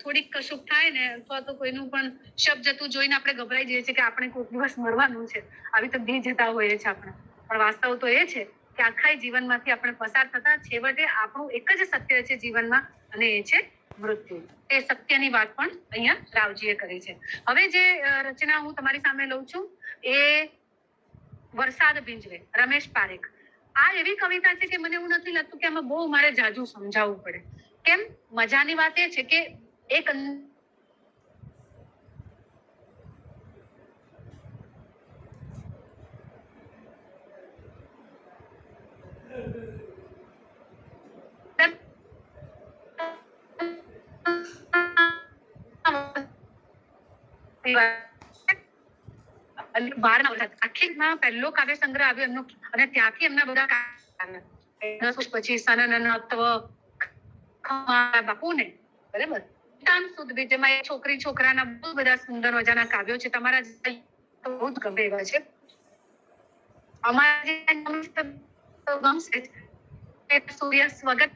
થોડીક કશુંક થાય ને અથવા તો કોઈનું પણ શબ્દ જતું જોઈને આપણે ગભરાઈ જઈએ છીએ કે આપણે કોઈક દિવસ મરવાનું છે, આવી તો બી જતા હોઈએ છીએ આપણે. પણ વાસ્તવ તો એ છે કે આખા જીવનમાંથી આપણે પસાર થતા છેવટે આપણું એક જ સત્ય છે જીવનમાં, અને એ છે મૃત્યુ. એ સત્યની વાત પણ અહીંયા રાવજીએ કરી છે. હવે જે રચના હું તમારી સામે લઉં છું એ વરસાદ ભીંજવે, રમેશ પારેખ. આ એવી કવિતા છે કે મને એવું નથી લાગતું કે આમાં બહુ મારે જાજુ સમજાવવું પડે. કેમ? મજાની વાત એ છે કે એક આખીમાં પહેલો કાવ્ય સંગ્રહ આવ્યો એમનો, અને ત્યાંથી એમના બધા પછી સનનત્વ બાપુને, બરાબર, જેમાં છોકરી છોકરાના બહુ બધા સુંદર મજાના કાવ્યો છે. તમારા બહુ જ ગમે એવા છે. અમારા ગમશે સૂર્ય સ્વગત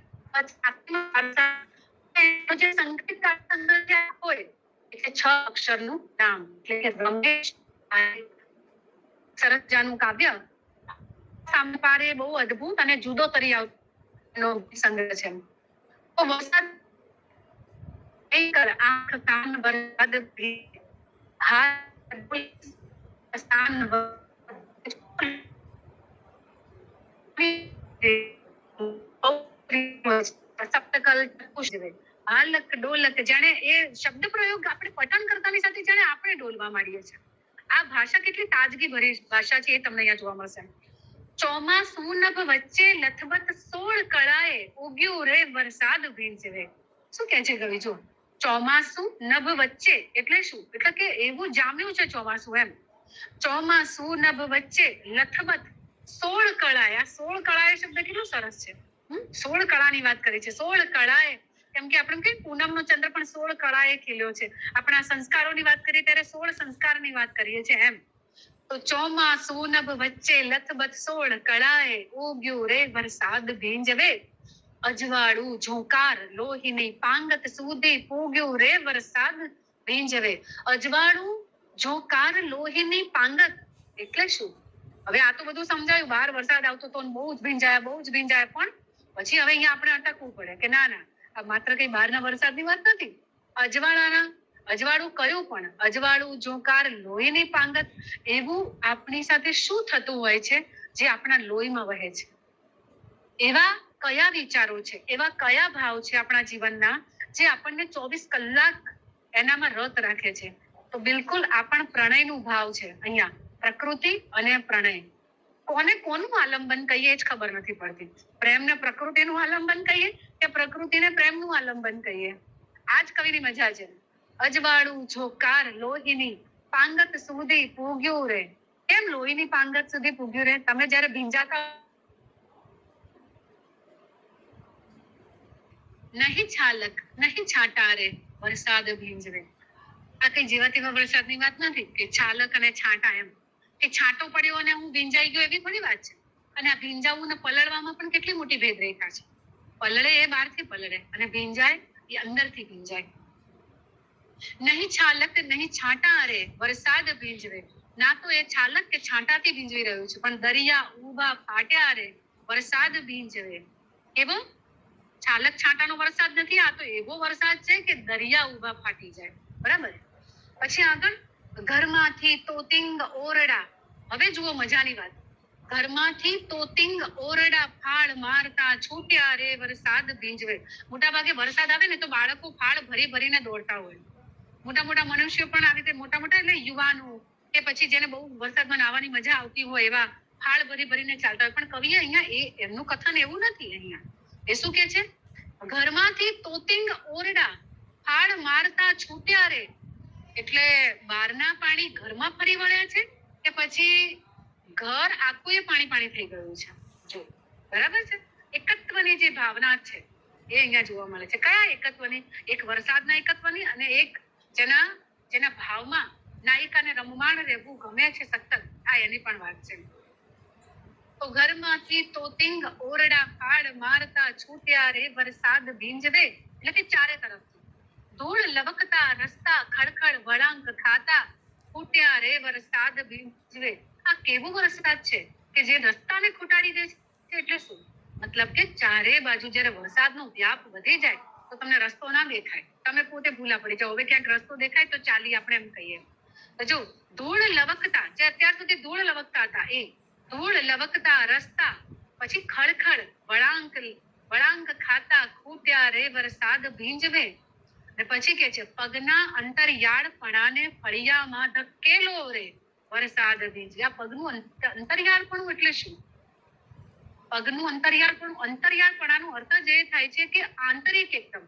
જે સંગીત હોય એટલે 6 અક્ષરનું નામ, એટલે કે રમેશ સરસ કાવ્ય સામે પારે બહુ અદ્ભુત અને જુદો તરી આવતો સંગ્રહ છે. તો વરસાદ આંખ કાન વરસાદ સપ્તકલ હાલક ડોલક, જાણે એ શબ્દ પ્રયોગ આપણે પઠન કરતાની સાથે જાણે આપણે ડોલવા માંડીએ છીએ. આ ભાષા કેટલી તાજગી ભરી ભાષા છે એ તમને અહીંયા જોવા મળશે. ચોમાસું નભ વચ્ચે લથબથ 16 કળાએ ઉગ્યું રે વરસાદ ભીંજવે. શું કહે છે કવિ? જો, ચોમાસું નભ વચ્ચે એટલે શું? એટલે કે એવું જામ્યું છે ચોમાસું, એમ. ચોમાસું નભ વચ્ચે લથબથ 16 કળાએ. આ 16 કળાએ શબ્દ કેટલો સરસ છે. 16 કળાની વાત કરી છે. 16 કળાએ, કેમ કે આપણે કહીએ પૂનમનો ચંદ્ર પણ 16 કળાએ ખીલ્યો છે. આપણા સંસ્કારોની વાત કરીએ ત્યારે 16 સંસ્કારની વાત કરીએ છીએ, એમ. તો ચોમાસું નભ વચ્ચે લથબથ 16 કળાએ ઉગ્યું રે વરસાદ ભીંજવે. અજવાળું ઝોંકાર લોહીની પાંગત સુધી પૂગ્યું રે વરસાદ ભીંજવે. અજવાળું ઝોંકાર લોહીની પાંગત એટલે શું? હવે આ તો બધું સમજાયું, બહાર વરસાદ આવતો તો બહુ જ ભીંજાયા, પણ પછી હવે અહીંયા આપણે અટકવું પડે કે ના, આ માત્ર કઈ બહારના વરસાદની વાત નથી. અજવાળું કયું? પણ અજવાળું ઝોંકાર લોહીની પાંગત. એવું આપણી સાથે શું થતું હોય છે જે આપણા લોહીમાં વહે છે? એવા કયા વિચારો છે, એવા કયા ભાવ છે આપણા જીવનના જે આપણને 24 કલાક એનામાં રત રાખે છે? તો બિલકુલ આ પણ પ્રણયનું ભાવ છે અહીંયા, પ્રકૃતિ અને પ્રણય. કોને કોનું આલંબન કહીએ જ ખબર નથી પડતી. પ્રેમને પ્રકૃતિનું આલંબન કહીએ કે પ્રકૃતિને પ્રેમનું આલંબન કહીએ? આજ કવિની મજા છે. અજવાળું ઝોકાર લોહીની પાંગત સુધી પૂગ્યું રે. કેમ લોહીની પાંગત સુધી પૂગ્યું રે? તમે જયારે ભીંજાતા નહીં છાલક નહીં છાંટા રે વરસાદ ભીંજવે. આ કઈ જીવાતીમાં વરસાદની વાત નથી કે છાલક અને છાંટા એમ કે છાંટો પડ્યો અને હું ભીંજાઈ ગયો એવી થોડી વાત છે. અને આ ભીંજાવું ને પલળવામાં પણ કેટલી મોટી ભેદરેખા છે. પલળે એ બહારથી પલળે અને ભીંજાય એ અંદરથી ભીંજાય. નહીં છાલક નહીં છાંટા રે વરસાદ ભીંજવે. ના તો એ છાલક કે છાંટાથી ભીંજવી રહ્યું છે, પણ દરિયા ઉભા ફાટ્યા રે વરસાદ ભીંજવે. એવો છાલક છાંટાનો વરસાદ નથી, આ તો એવો વરસાદ છે કે દરિયા ઉભા ફાટી જાય. બરાબર. પછી આગળ ઘરમાંથી તોતિંગ ઓરડા. હવે જુઓ મજાની વાત. ઘરમાંથી તોતિંગ ઓરડા ફાળ મારતા છૂટ્યા રે વરસાદ ભીંજવે. મોટા ભાગે વરસાદ આવે ને તો બાળકો ફાળ ભરી ભરીને દોડતા હોય. મોટા મોટા મનુષ્યો પણ આવી રીતે મોટા મોટા એટલે યુવાનો કે પછી જેને બહુ વરસાદમાં નાહવાની મજા આવતી હોય એવા ફાળ ભરી ભરીને ચાલતા હોય. પણ કવિએ અહીંયા એમનું કથન એવું નથી. અહીંયા એ શું કે છે? ઘરમાંથી તોતિંગ ઓરડા ફાળ મારતા છૂટ્યા રે. એટલે બહારના પાણી ઘરમાં ફરી વળ્યા છે કે પછી ઘર આખું એ પાણી પાણી થઈ ગયું છે? જો બરાબર છે. એકત્વની જે ભાવના છે એ અહીંયા જોવા મળે છે. કયા એકત્વની? એક વરસાદના એકત્વની અને એક જેના ભાવમાં નાયિકાને રમમાણ રહેવું ગમે છે સતત, આ એની પણ વાત છે. તો ઘરમાંથી તોતિંગ ઓરડા ફાળ મારતા છૂટ્યા રે વરસાદ ભીંજવે. એટલે કે ચારે તરફથી ધૂળ લવકતા રસ્તા ખડખડ વળાંક ખાતા ફૂટ્યા રે વરસાદ ભીંજવે. આ કેવો વરસાદ છે કે જે રસ્તાને ખૂટાડી દે છે? એટલે શું મતલબ કે ચારે બાજુ જ્યારે વરસાદનો વ્યાપ વધી જાય તો તમને રસ્તો ના દેખાય, તમે પોતે ભૂલા પડી જાઓ. હવે ક્યાંક રસ્તો દેખાય તો ચાલી આપણે એમ કહીએ. જો ધૂળ લવકતા, જે અત્યાર સુધી ધૂળ લવકતા હતા એ ધૂળ લવકતા રસ્તા, પછી ખડખડ વળાંક ખાતા ખૂટ્યા રે વરસાદ ભીંજવે. અને પછી કે છે પગના અંતરિયાળપણાને ફળિયામાં ધકેલો રે વરસાદ ભીંજવે. આ પગનું અંતરિયાળપણું એટલે શું? પગનું અંતરિયાળપણાનો અર્થ જ એ થાય છે કે આંતરિક એકદમ.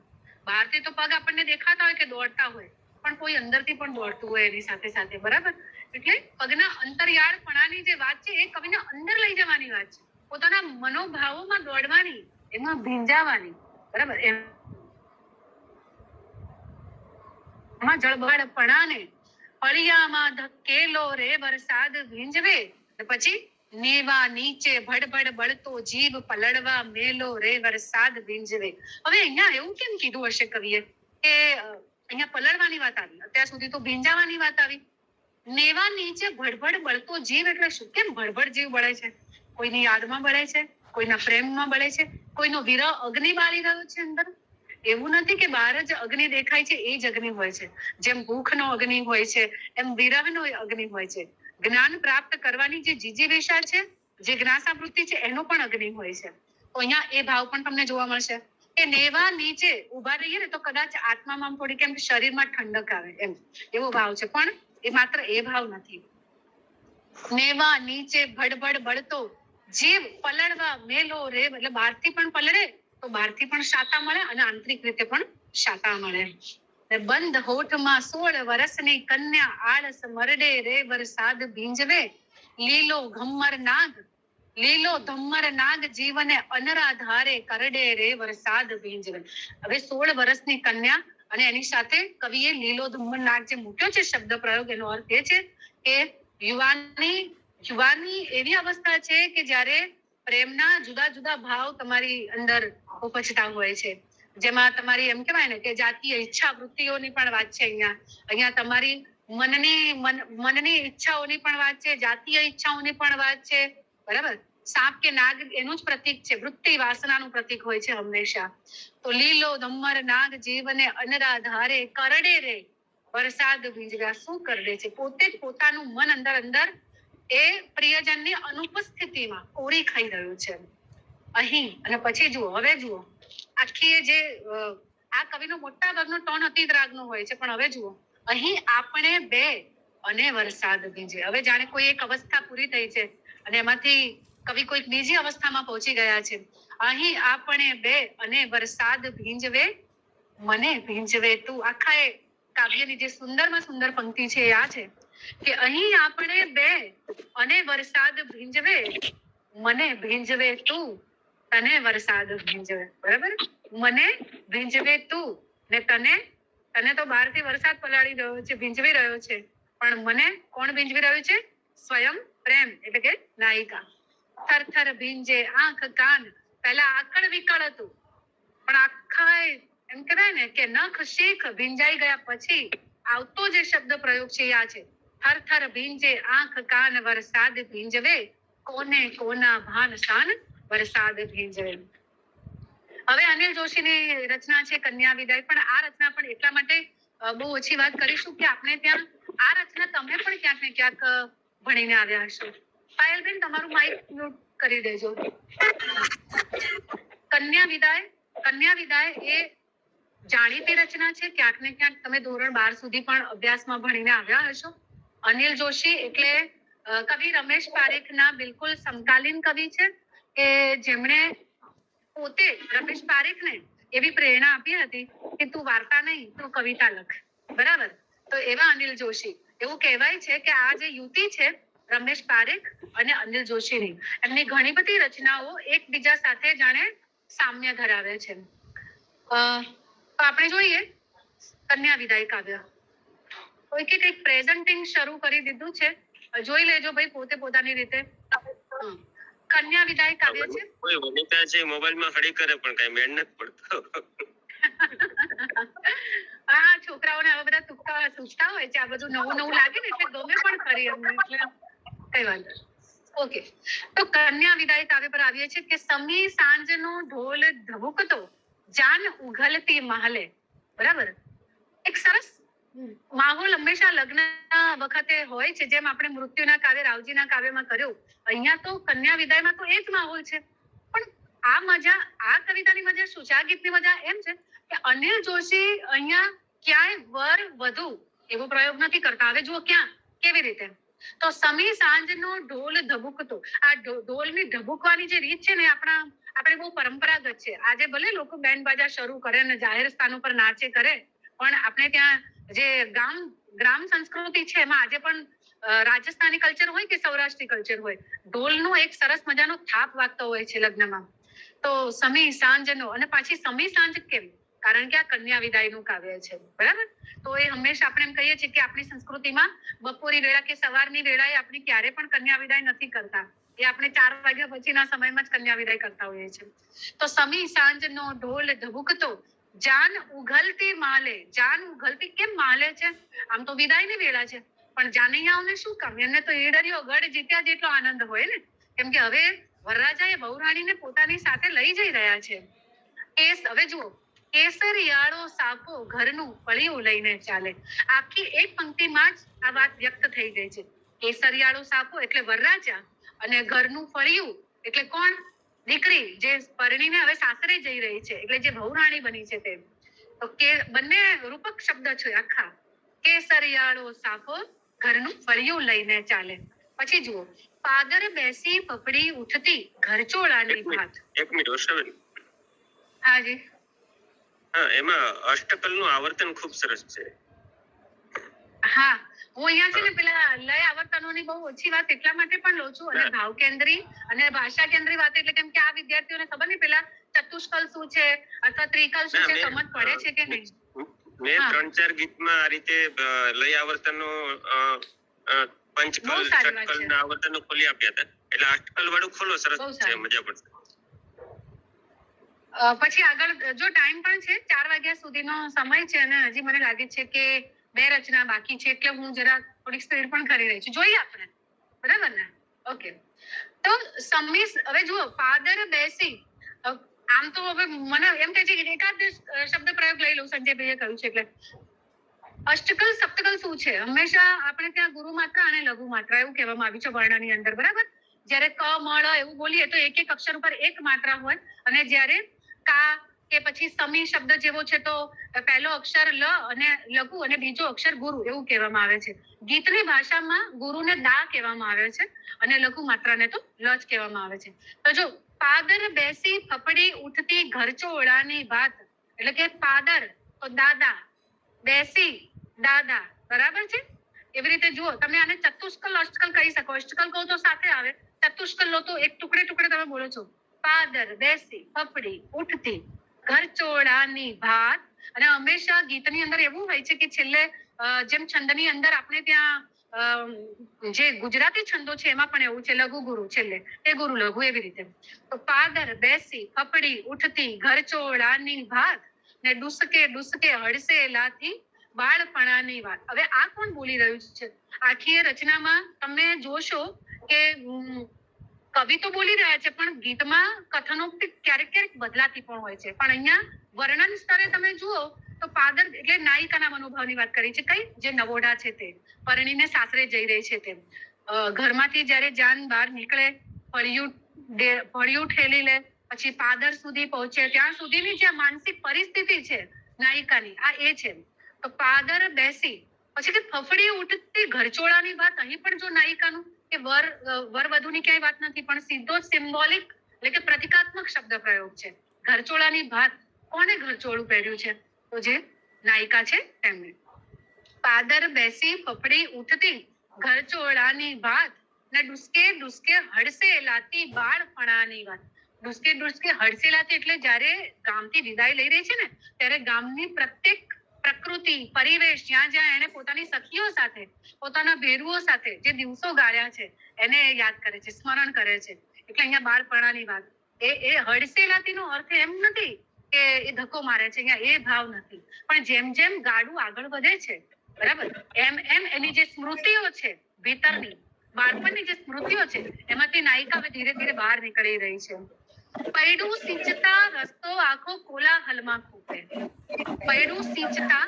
બહારથી તો પગ આપણને દેખાતા હોય કે દોડતા હોય, પણ કોઈ અંદરથી પણ દોડતું હોય એની સાથે સાથે. બરાબર. એટલે પગના અંતરિયાળપણાની જે વાત છે એ કવિને અંદર લઈ જવાની વાત છે, પોતાના મનોભાવોમાં દોડવાની, એમાં ભીંજાવાની. બરાબર. એમાં જળબળપણાને ફળિયામાં ધકેલો રે વરસાદ ભીંજવે. પછી નેવા નીચે ભડભડ બળતો જીવ પલળવા મેલો રે વરસાદ ભીંજવે. હવે અહીંયા એવું કેમ કીધું હશે કવિએ કે અહીંયા પલળવાની વાત આવી? અત્યાર સુધી તો ભીંજાવાની વાત આવી. નેવા નીચે ભડભડ બળતો જીવ એટલે શું? કેમ ભડભડ જીવ બળે છે? કોઈની યાદમાં બળે છે, કોઈના પ્રેમમાં બળે છે, કોઈનો વિરહ અગ્નિ બાળી રહ્યો છે અંદર. એવું નથી કે બહાર જ અગ્નિ દેખાય છે એ જ અગ્નિ હોય છે. જેમ ભૂખનો અગ્નિ હોય છે એમ વિરહનો અગ્નિ હોય છે. જ્ઞાન પ્રાપ્ત કરવાની જે જીજીવિષા છે, જે જ્ઞાસાવૃત્તિ છે, એનો પણ અગ્નિ હોય છે. તો અહીંયા એ ભાવ પણ તમને જોવા મળશે કે નેવા નીચે ઉભા રહીએ ને તો કદાચ આત્મામાં થોડી કેમ શરીરમાં ઠંડક આવે એમ એવો ભાવ છે. પણ એ માત્ર એ ભાવ નથી. નેવા નીચે ભડભડ બળતો જીવ પલળવા મેલો રે. એટલે બહારથી પણ પલળે તો બહારથી પણ શાતા મળે અને આંતરિક રીતે પણ શાતા મળે. બંધ હોઠમાં 16 વર્ષની કન્યા આળસ મરડે રે વરસાદ ભીંજવે. લીલો ધમ્મર નાગ જીવને અનરાધારે કરડે રે વરસાદ ભીંજવે. હવે 16 વર્ષની કન્યા અને એની સાથે કવિએ લીલો ધમ્મર નાગ જે મૂક્યો છે શબ્દ પ્રયોગ, એનો અર્થ એ છે કે યુવાની એવી અવસ્થા છે કે જ્યારે પ્રેમના જુદા જુદા ભાવ તમારી અંદર ઉપજતા હોય છે, જેમાં તમારી એમ કહેવાય ને કે જાતીય ઈચ્છા વૃત્તિઓની પણ વાત છે. અહીંયા તમારી મનની ઈચ્છાઓની પણ વાત છે, જાતીય ઈચ્છાઓની પણ વાત છે. બરાબર. સાપ કે નાગ એનું જ પ્રતીક છે, વૃત્તિ વાસનાનું પ્રતીક હોય છે હંમેશા. તો લીલો ધમ્મર નાગ જીવને અનરાધારે કરડે રે વરસાદ ભીંજવા. શું કરડે છે? પોતે જ પોતાનું મન અંદર એ પ્રિયજનની અનુપસ્થિતિમાં કોરી ખાઈ રહ્યું છે અહીં. અને પછી જુઓ, હવે જુઓ આખી જે આ કવિનો મોટા ભાગનો ટોન અતીત રાગનો હોય છે, પણ હવે જુઓ અહીં આપણે બે અને વરસાદ ભીંજે. હવે જાણે કોઈ એક અવસ્થા પૂરી થઈ છે અને એમાંથી કવિ કોઈક બીજી અવસ્થામાં પહોંચી ગયા છે. અહીં આપણે બે અને વરસાદ ભીંજવે મને ભીંજવે તું. આખા એ કાવ્યની જે સુંદરમાં સુંદર પંક્તિ છે એ આ છે કે અહીં આપણે બે અને વરસાદ ભીંજવે મને ભીંજવે તું, તને વરસાદ ભીંજવે. બરાબર, મને ભીંજવે તું ને તને તો બહારથી વરસાદ પલાળી રહ્યો છે, ભીંજવી રહ્યો છે, પણ મને કોણ ભીંજવી રહ્યું છે? સ્વયં પ્રેમ, એટલે કે નાયિકા. થરથર ભીંજે આંખ કાન. પહેલા આકળ વિકળ હતું, પણ આખા એમ કહેવાય ને કે નખ શીખ ભીંજાઈ ગયા પછી આવતો જે શબ્દ પ્રયોગ છે આ છે થરથર ભીંજે આંખ કાન વરસાદ ભીંજવે કોને કોના ભાન શાન વરસાદ ભીંજવે. હવે અનિલ જોશીની રચના છે કન્યા વિદાય, પણ આ રચના પણ એટલા માટે બહુ ઓછી વાત કરીશું કે આપણે ત્યાં આ રચના તમે પણ ક્યાંક ને ક્યાંક ભણીને આવ્યા હશો. પાયલબેન, તમારું માઇક મ્યુટ કરી દેજો. કન્યા વિદાય એ જાણીતી રચના છે, ક્યાંક ને ક્યાંક તમે ધોરણ 12 સુધી પણ અભ્યાસમાં ભણીને આવ્યા હશો. અનિલ જોશી એટલે કવિ રમેશ પારેખના બિલકુલ સમકાલીન કવિ છે કે જેમણે પોતે રમેશ પારેખને એવી પ્રેરણા આપી હતી કે તું વાર્તા નહીં, તું કવિતા લખ. બરાબર, તો એવા અનિલ જોશી. એવું કહેવાય છે કે આ જે યુતિ છે રમેશ પારેખ અને અનિલ જોશીની, એમની ઘણી બધી રચનાઓ એકબીજા સાથે જાણે સામ્ય ધરાવે છે. તો આપણે જોઈએ કન્યા વિદાય કાવ્ય. કોઈકે કંઈક પ્રેઝન્ટિંગ શરૂ કરી દીધું છે, જોઈ લેજો ભાઈ પોતે પોતાની રીતે. કન્યા વિદાય કાવ્ય છે. કોઈ વનિતા છે મોબાઈલમાં હળી કરે પણ કઈ મેળ નથી પડતો. હા, છોકરાઓને આવા બધા તુક્કા સૂચતા હોય છે, આ બધું નવું નવું લાગે ને એટલે ગમે પણ ખરી અમને, એટલે કઈ વાંધો. ઓકે, તો કન્યા વિદાય કાવ્ય પર આવીએ છીએ કે સમી સાંજનો ઢોલ ધબુકતો જાન ઉઘલતી મહાલે. બરાબર, એક સરસ માહોલ હંમેશા લગ્ન વખતે હોય છે, જેમ આપણે મૃત્યુના કાવ્ય રાવજીના કાવ્યમાં કર્યું. અહીંયા તો કન્યા વિદાયમાં તો એ જ માહોલ છે, પણ આ મજા, આ કવિતાની મજા શું છે, આ ગીતની મજા એમ છે કે અનિલ જોશી અહીંયા ક્યાંય વર વધુ એવો પ્રયોગ નથી કરતા. હવે જુઓ ક્યાં કેવી રીતે, તો સમી સાંજનો ઢોલ ધબુકતો. આ ઢોલની ધબુકવાની જે રીત છે ને આપણે બહુ પરંપરાગત છે. આજે ભલે લોકો બેન્ડ બાજા શરૂ કરે ને જાહેર સ્થાનો પર નાચે કરે, પણ આપણે ત્યાં જે ગ્રામ સંસ્કૃતિ છે એમાં આજે પણ રાજસ્થાની કલ્ચર હોય કે સૌરાષ્ટ્રી કલ્ચર હોય, ઢોલનો એક સરસ મજાનો થાપ વાગતો હોય છે લગ્નમાં. તો સમી સાંજનો, અને પાછી સમી સાંજ કેમ? કારણ કે આ કન્યા વિદાયનું કાવ્ય છે. બરાબર, તો એ હંમેશા આપણે એમ કહીએ છીએ કે આપણી સંસ્કૃતિમાં બપોરી વેળા કે સવારની વેળાએ આપણે ક્યારે પણ કન્યા વિદાય નથી કરતા. એ આપણે 4 વાગ્યા પછીના સમયમાં જ કન્યા વિદાય કરતા હોઈએ છીએ. તો સમી સાંજનો ઢોલ ધબુકતો જાન ઉઘલતી માલે. જાન ઉઘલતી કેમ માલે છે? આમ તો વિદાયની વેળા છે, પણ જાનૈયાઓને શું કામ? એમને તો ઈડરિયો ગઢ જીત્યા જેટલો આનંદ હોય ને, કેમ કે હવે વરરાજાએ બહુરાણીને પોતાની સાથે લઈ જઈ રહ્યા છે. હવે જુઓ, કેસરિયાળો સાપો ઘરનું ફળિયું લઈને ચાલે. આખી એક પંક્તિમાં જ આ વાત વ્યક્ત થઈ ગઈ છે. કેસરિયાળો સાપો એટલે વરરાજા, અને ઘરનું ફળિયું એટલે કોણ? દીકરી જે પરણીને હવે સાસરે જઈ રહી છે, એટલે જે બહુરાણી બની છે તે. તો કે બંને રૂપક શબ્દ છે આખા. કેસરિયાળો સાપો ઘરનું ફળિયું લઈને ચાલે. પછી જુઓ, પાદર બેસી પપડી ઉઠતી ઘરચોળાની ભાત. એક મિનિટ વર્ષાબેન. હાજી. હા, એમાં અષ્ટકલનું આવર્તન ખૂબ સરસ છે. હા, હું અહીંયા છે ને પેલા લય આવર્તનોની બહુ ઓછી વાત એટલા માટે પણ લઉં છું, અને ભાવ કેન્દ્રી અને ભાષા કેન્દ્રી વાત, એટલે કેમ કે આ વિદ્યાર્થીઓને ખબર નહીં પેલા ચતુષ્કલ શું છે અથવા ત્રિકલ શું છે, સમજ પડે છે કે નહીં? મેં 3-4 ગીતમાં આ રીતે લય આવર્તનો પંચકલ ષટકલ ના આવર્તનો ખોલી આપ્યા હતા, એટલે અષ્ટકલ વાળું ખોલો, સરસ છે, મજા પડશે. પછી આગળ જો ટાઈમ પણ છે, 4 વાગ્યા સુધીનો સમય છે, અને હજી મને લાગે છે કે 2 રચના બાકી છે, એટલે હું જરા થોડીક સ્પીડ પણ કરી રહી છું. જોઈએ આપણે, બરાબર ને? ઓકે, તો હવે જુઓ, પાદર બેસી. આમ તો હવે મને એમ કહે છે કે એકાદ શબ્દ પ્રયોગ લઈ લઉં, સંજયભાઈએ કહ્યું છે એટલે. અષ્ટકલ સપ્તકલ શું છે? હંમેશા આપણે ત્યાં ગુરુ માત્રા અને લઘુ માત્રા એવું કહેવામાં આવ્યું છે વર્ણની અંદર. બરાબર, જ્યારે ક મ ળ એવું બોલીએ તો એક એક અક્ષર ઉપર એક માત્રા હોય, અને જ્યારે કા કે પછી સમી શબ્દ જેવો છે તો પહેલો અક્ષર લ અને લઘુ અને બીજો અક્ષર ગુરુ એવું કહેવામાં આવે છે. ગીતની ભાષામાં ગુરુને દા કહેવામાં આવે છે અને લઘુ માત્રાને તો લ જ કહેવામાં આવે છે. તો જો પાદર બેસી ફફડી ઉઠતી ઘરચોળાની વાત, એટલે કે પાદર તો દાદા, બેસી દાદા, બરાબર છે. એવી રીતે જુઓ તમે આને ચતુષ્કલ અષ્ટકલ કહી શકો. અષ્ટકલ કહો તો સાથે આવે, ચતુષ્કલ લો તો એક ટુકડે ટુકડે તમે બોલો છો. પાદર બેસી ફફડી ઉઠતી ઘરચોળાની ભાત. અને હંમેશા ગીતની અંદર એવું હોય છે કે છેલ્લે જેમ છંદની અંદર આપણે ત્યાં જે ગુજરાતી છંદો છે એમાં પણ એવું છે લઘુ ગુરુ છેલ્લે, એ ગુરુ લઘુ એવી રીતે. તો પાદર બેસી ફફડી ઉઠતી ઘરચોળાની ભાત ને ડુસકે ડુસકે હડસેલાથી બાળપણાની વાત. હવે આ કોણ બોલી રહ્યું છે? આખી એ રચનામાં તમે જોશો કે કવિ તો બોલી રહ્યા છે પણ ગીતમાં કથનોક્તિ ક્યારેક ક્યારેક બદલાતી પણ હોય છે. પણ અહીંયા વર્ણન સ્તરે તમે જુઓ તો પાદર એટલે નાયિકાના મનોભાવની વાત કરી છે. કઈ? જે નવોઢા છે તે પરણીને સાસરે જઈ રહી છે તે ઘરમાંથી જ્યારે જાન બહાર નીકળે, ફળિયું ઠેલી લે, પછી પાદર સુધી પહોંચે, ત્યાં સુધીની જે માનસિક પરિસ્થિતિ છે નાયિકાની, આ એ છે. તો પાદર બેસી પછી કે ફફડી ઉઠતી ઘરચોળાની વાત. અહીં પણ જો નાયિકાનું કે વર વધુની ક્યાંય વાત નથી પણ સીધો સિમ્બોલિક એટલે કે પ્રતિકાત્મક શબ્દ પ્રયોગ છે. ઘરચોળાની ભાત, કોને ઘરચોળું પહેર્યું છે? તો જે નાયિકા છે તેમણે. પાદર બેસી ફફડી ઉઠતી ઘરચોળાની ભાત ને ડુસકે ડુસકે હડસેલાતી બાળપણાની વાત. ડુસકે ડુસકે હડસેલાતી એટલે જ્યારે ગામથી વિદાય લઈ રહી છે ને ત્યારે ગામની પ્રત્યેક પ્રકૃતિ, પરિવેશ, જ્યાં જ્યાં એને પોતાની સખીઓ સાથે, પોતાના ભેરુઓ સાથે જે દિવસો ગાળ્યા છે એને યાદ કરે છે, સ્મરણ કરે છે. એટલે અહીંયા બાળપણાની વાત. એ હડસેલાતીનો અર્થ એમ નથી કે એ ધક્કો મારે છે, અહીંયા એ ભાવ નથી. પણ જેમ જેમ ગાડું આગળ વધે છે, બરાબર, એમ એમ એની જે સ્મૃતિઓ છે ભીતરની, બાળપણની જે સ્મૃતિઓ છે એમાંથી નાયિકા હવે ધીરે ધીરે બહાર નીકળી રહી છે. પૈડું સિંચતા રસ્તો આખો કોલાહલમાં ખૂપે. પૈડું સિંચતા,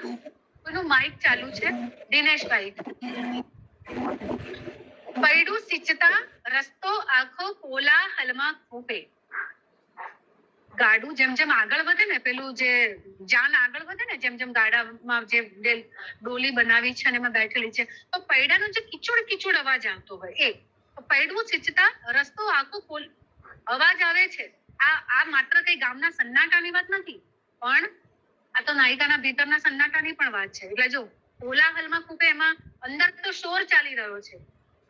કોઈનું માઇક ચાલુ છે? દિનેશભાઈ. પૈડું સિંચતા રસ્તો આખો કોલાહલમાં ખૂપે. ગાડું જેમ જેમ આગળ વધે ને, પેલું જે જાન આગળ વધે ને, જેમ જેમ ગાડામાં જે ડોલી બનાવી છે અને એમાં બેઠેલી છે, તો પૈડાનો જે કિચુડ કિચુડ અવાજ આવતો હોય એ પૈડું સિંચતા રસ્તો આખો અવાજ આવે છે. આ માત્ર કઈ ગામના સન્નાટાની વાત નથી, પણ આ તો નાયિકાના ભીતરના સન્નાટાની પણ વાત છે. એટલે જો કોલાહલમાં ખૂપે, એમાં અંદર તો શોર ચાલી રહ્યો છે.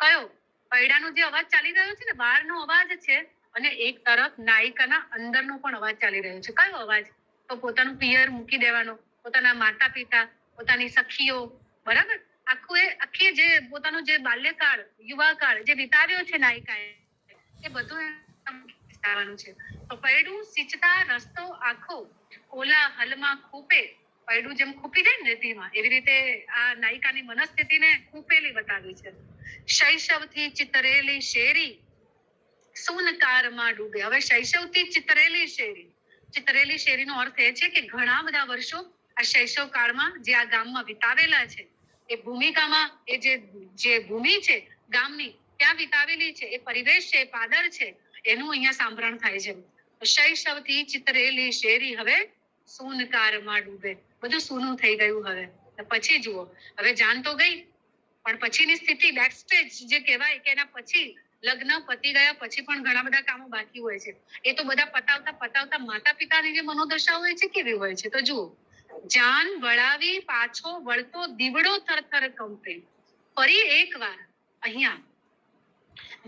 કયો? પૈડાનો જે અવાજ ચાલી રહ્યો છે ને, બહારનો અવાજ છે, અને એક તરફ નાયિકાના અંદરનો પણ અવાજ ચાલી રહ્યો છે. કયો અવાજ? તો પોતાનું પિયર મૂકી દેવાનો, પોતાના માતા પિતા, પોતાની સખીઓ, બરાબર, આખી જે પોતાનો જે બાલ્યકાળ, યુવાકાળ જે વિતાવ્યો છે નાયિકાએ, એ બધું છે. તો પૈડું સિંચતા રસ્તો આખો કોલાહલમાં ખૂપે. પૈડું જેમ ખૂપી જાય ને નદીમાં, એવી રીતે આ નાયિકાની મનસ્થિતિને ખૂપેલી બતાવી છે. શૈશવથી ચિતરેલી શેરી સૂનકારમાં ડૂબે. હવે શૈશવથી ચિતરેલી શેરી, ચિતરેલી શેરીનો અર્થ એ છે કે ઘણા બધા વર્ષો આ શૈશવ કાળમાં જે આ ગામમાં વિતાવેલા છે, એ ભૂમિકામાં, એ જે ભૂમિ છે ગામની ત્યાં વિતાવેલી છે, એ પરિવેશ છે, પાદર છે, એનું અહીંયા સાંભળણ થાય છે. શૈશવથી ચિતરેલી શેરી હવે સૂનકારમાં ડૂબે. બધું સૂનું થઈ ગયું હવે. પછી જુઓ, હવે જાન તો ગઈ, પણ પછીની સ્થિતિ, બેક સ્ટેજ જે કહેવાય કે એના પછી લગ્ન પતી ગયા પછી પણ ઘણા બધા કામો બાકી હોય છે. એ તો બધા પતાવતા પતાવતા માતા પિતાની જે મનોદશા હોય છે કેવી હોય છે? તો જુઓ, જાન વળાવી પાછો વળતો દીવડો થરથર કંપે. ફરી એકવાર અહીંયા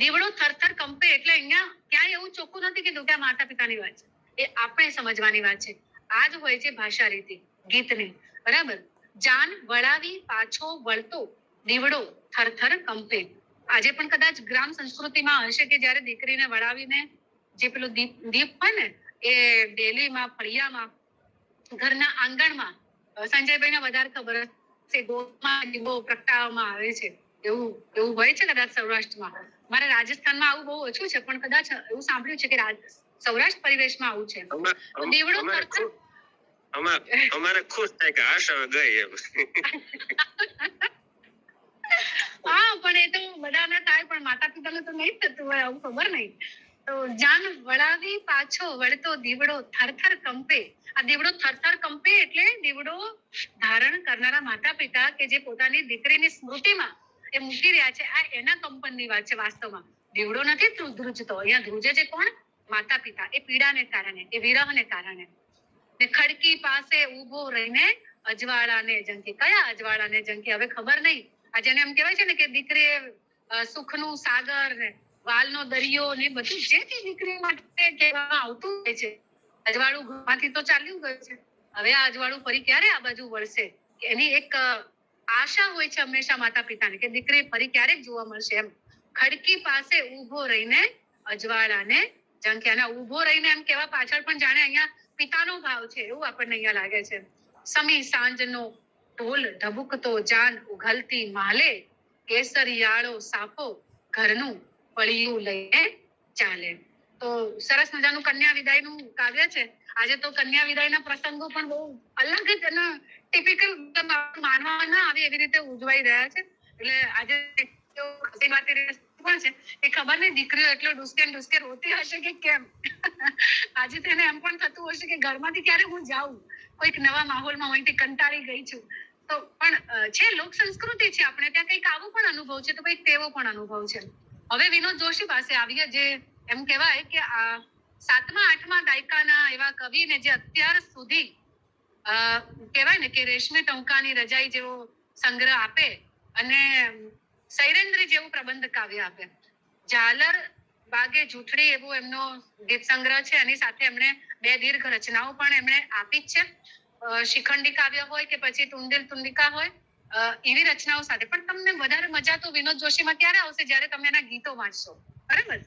દીવડો થરથર કંપે એટલે અહીંયા ક્યાંય એવું ચોખ્ખું નથી કીધું કે આ માતા પિતાની વાત છે. એ આપણે સમજવાની વાત છે. આ જ હોય છે ભાષા રીતિ ગીતની, બરાબર. જાન વળાવી પાછો વળતો દીવડો થરથર કંપે. આજે પણ કદાચ ગ્રામ સંસ્કૃતિમાં હશે કે જ્યારે દીકરીને વળાવીને જે પેલો દીપ હોય ને, એ ડેલીમાં, ફળિયામાં, ઘરના આંગણમાં, સંજયભાઈને વધારે ખબર હશે, ગોળમાં દીવો પ્રગટાવવામાં આવે છે. એવું હોય છે કદાચ સૌરાષ્ટ્રમાં. મારે રાજસ્થાનમાં આવું બહુ ઓછું છે, પણ કદાચ એવું સાંભળ્યું છે કે સૌરાષ્ટ્ર પરિવેશમાં આવું છે. દીવડો થરથર અમારે ખુશ થાય કે આશા ગઈ એમ. હા, પણ એ તો બધાને થાય, પણ માતા પિતાને તો નહીં થતું હોય, આવું ખબર નહીં. તો જાન વળાવી પાછો વળતો દીવડો થરથર કંપે. આ દીવડો થરથર કંપે એટલે દીવડો ધારણ કરનારા માતા પિતા કે જે પોતાની દીકરીની સ્મૃતિમાં એ મૂકી રહ્યા છે, આ એના કંપનની વાત છે. વાસ્તવમાં દીવડો નથી ધ્રુજતો, અહીંયા ધ્રુજે છે કોણ? માતા પિતા. એ પીડાને કારણે, એ વિરહને કારણે. ને ખડકી પાસે ઊભો રહીને અજવાળાને ઝંખી. કયા અજવાળાને ઝંખી? હવે ખબર નહીં. આ જેને એમ કહેવાય છે ને કે દીકરીએ સુખનું સાગર ને વાલનો દરિયો ને બધું જે તે દીકરી માટે કહેવામાં આવતું હોય છે, અજવાળું ઘરમાંથી તો ચાલ્યું ગયું છે. હવે આ અજવાળું ફરી ક્યારે આ બાજુ વળશે? કે એની એક આશા હોય છે હંમેશા માતા પિતાને કે દીકરી ફરી ક્યારેક જોવા મળશે. એમ ખડકી પાસે ઊભો રહીને અજવાળાને ઝંખી. અને ઊભો રહીને એમ કહેવા પાછળ પણ જાણે અહીંયા પિતાનો ભાવ છે એવું આપણને અહીંયા લાગે છે. સમી સાંજનો ઢોલ ઢબુકતો જાન ઉઘલતી માલે, કેસરિયાળો સાફો ઘરનું પળિયું લઈને ચાલે. તો સરસ મજાનું કન્યા વિદાયનું કાવ્ય છે. આજે તો કન્યા વિદાયના પ્રસંગો પણ બહુ અલગ જ અને ટિપિકલ માનવા ના આવે એવી રીતે ઉજવાઈ રહ્યા છે. એટલે આજે પણ છે એ ખબર નહીં દીકરીઓ એટલો ડુસકે રોતી હશે કે કેમ. આજે તેને એમ પણ થતું હશે કે ઘરમાંથી ક્યારે હું જાઉં, કોઈક નવા માહોલમાં અહીંથી કંટાળી ગઈ છું. તો પણ છે લોક સંસ્કૃતિ છે, આપણે ત્યાં કંઈક આવો પણ અનુભવ છે, તો કંઈક તેવો પણ અનુભવ છે. હવે વિનોદ જોશી પાસે આવીએ, જે એમ કહેવાય કે આ 7મા 8મા દાયકાના એવા કવિને જે અત્યાર સુધી કહેવાય ને કે રેશમી ટંકાની રજાઈ જેવો સંગ્રહ આપે અને સૈરેન્દ્રી જેવું પ્રબંધ કાવ્ય આપે. ઝાલર બાગે જૂઠડી એવો એમનો ગીત સંગ્રહ છે. એની સાથે એમણે 2 દીર્ઘ રચનાઓ પણ એમણે આપી જ છે. શિખંડી કાવ્ય હોય કે પછી તુંડિલ તુંડિકા હોય, એવી રચનાઓ સાથે. પણ તમને વધારે મજા તો વિનોદ જોશીમાં ત્યારે આવશે જ્યારે તમે એના ગીતો વાંચશો. બરાબર?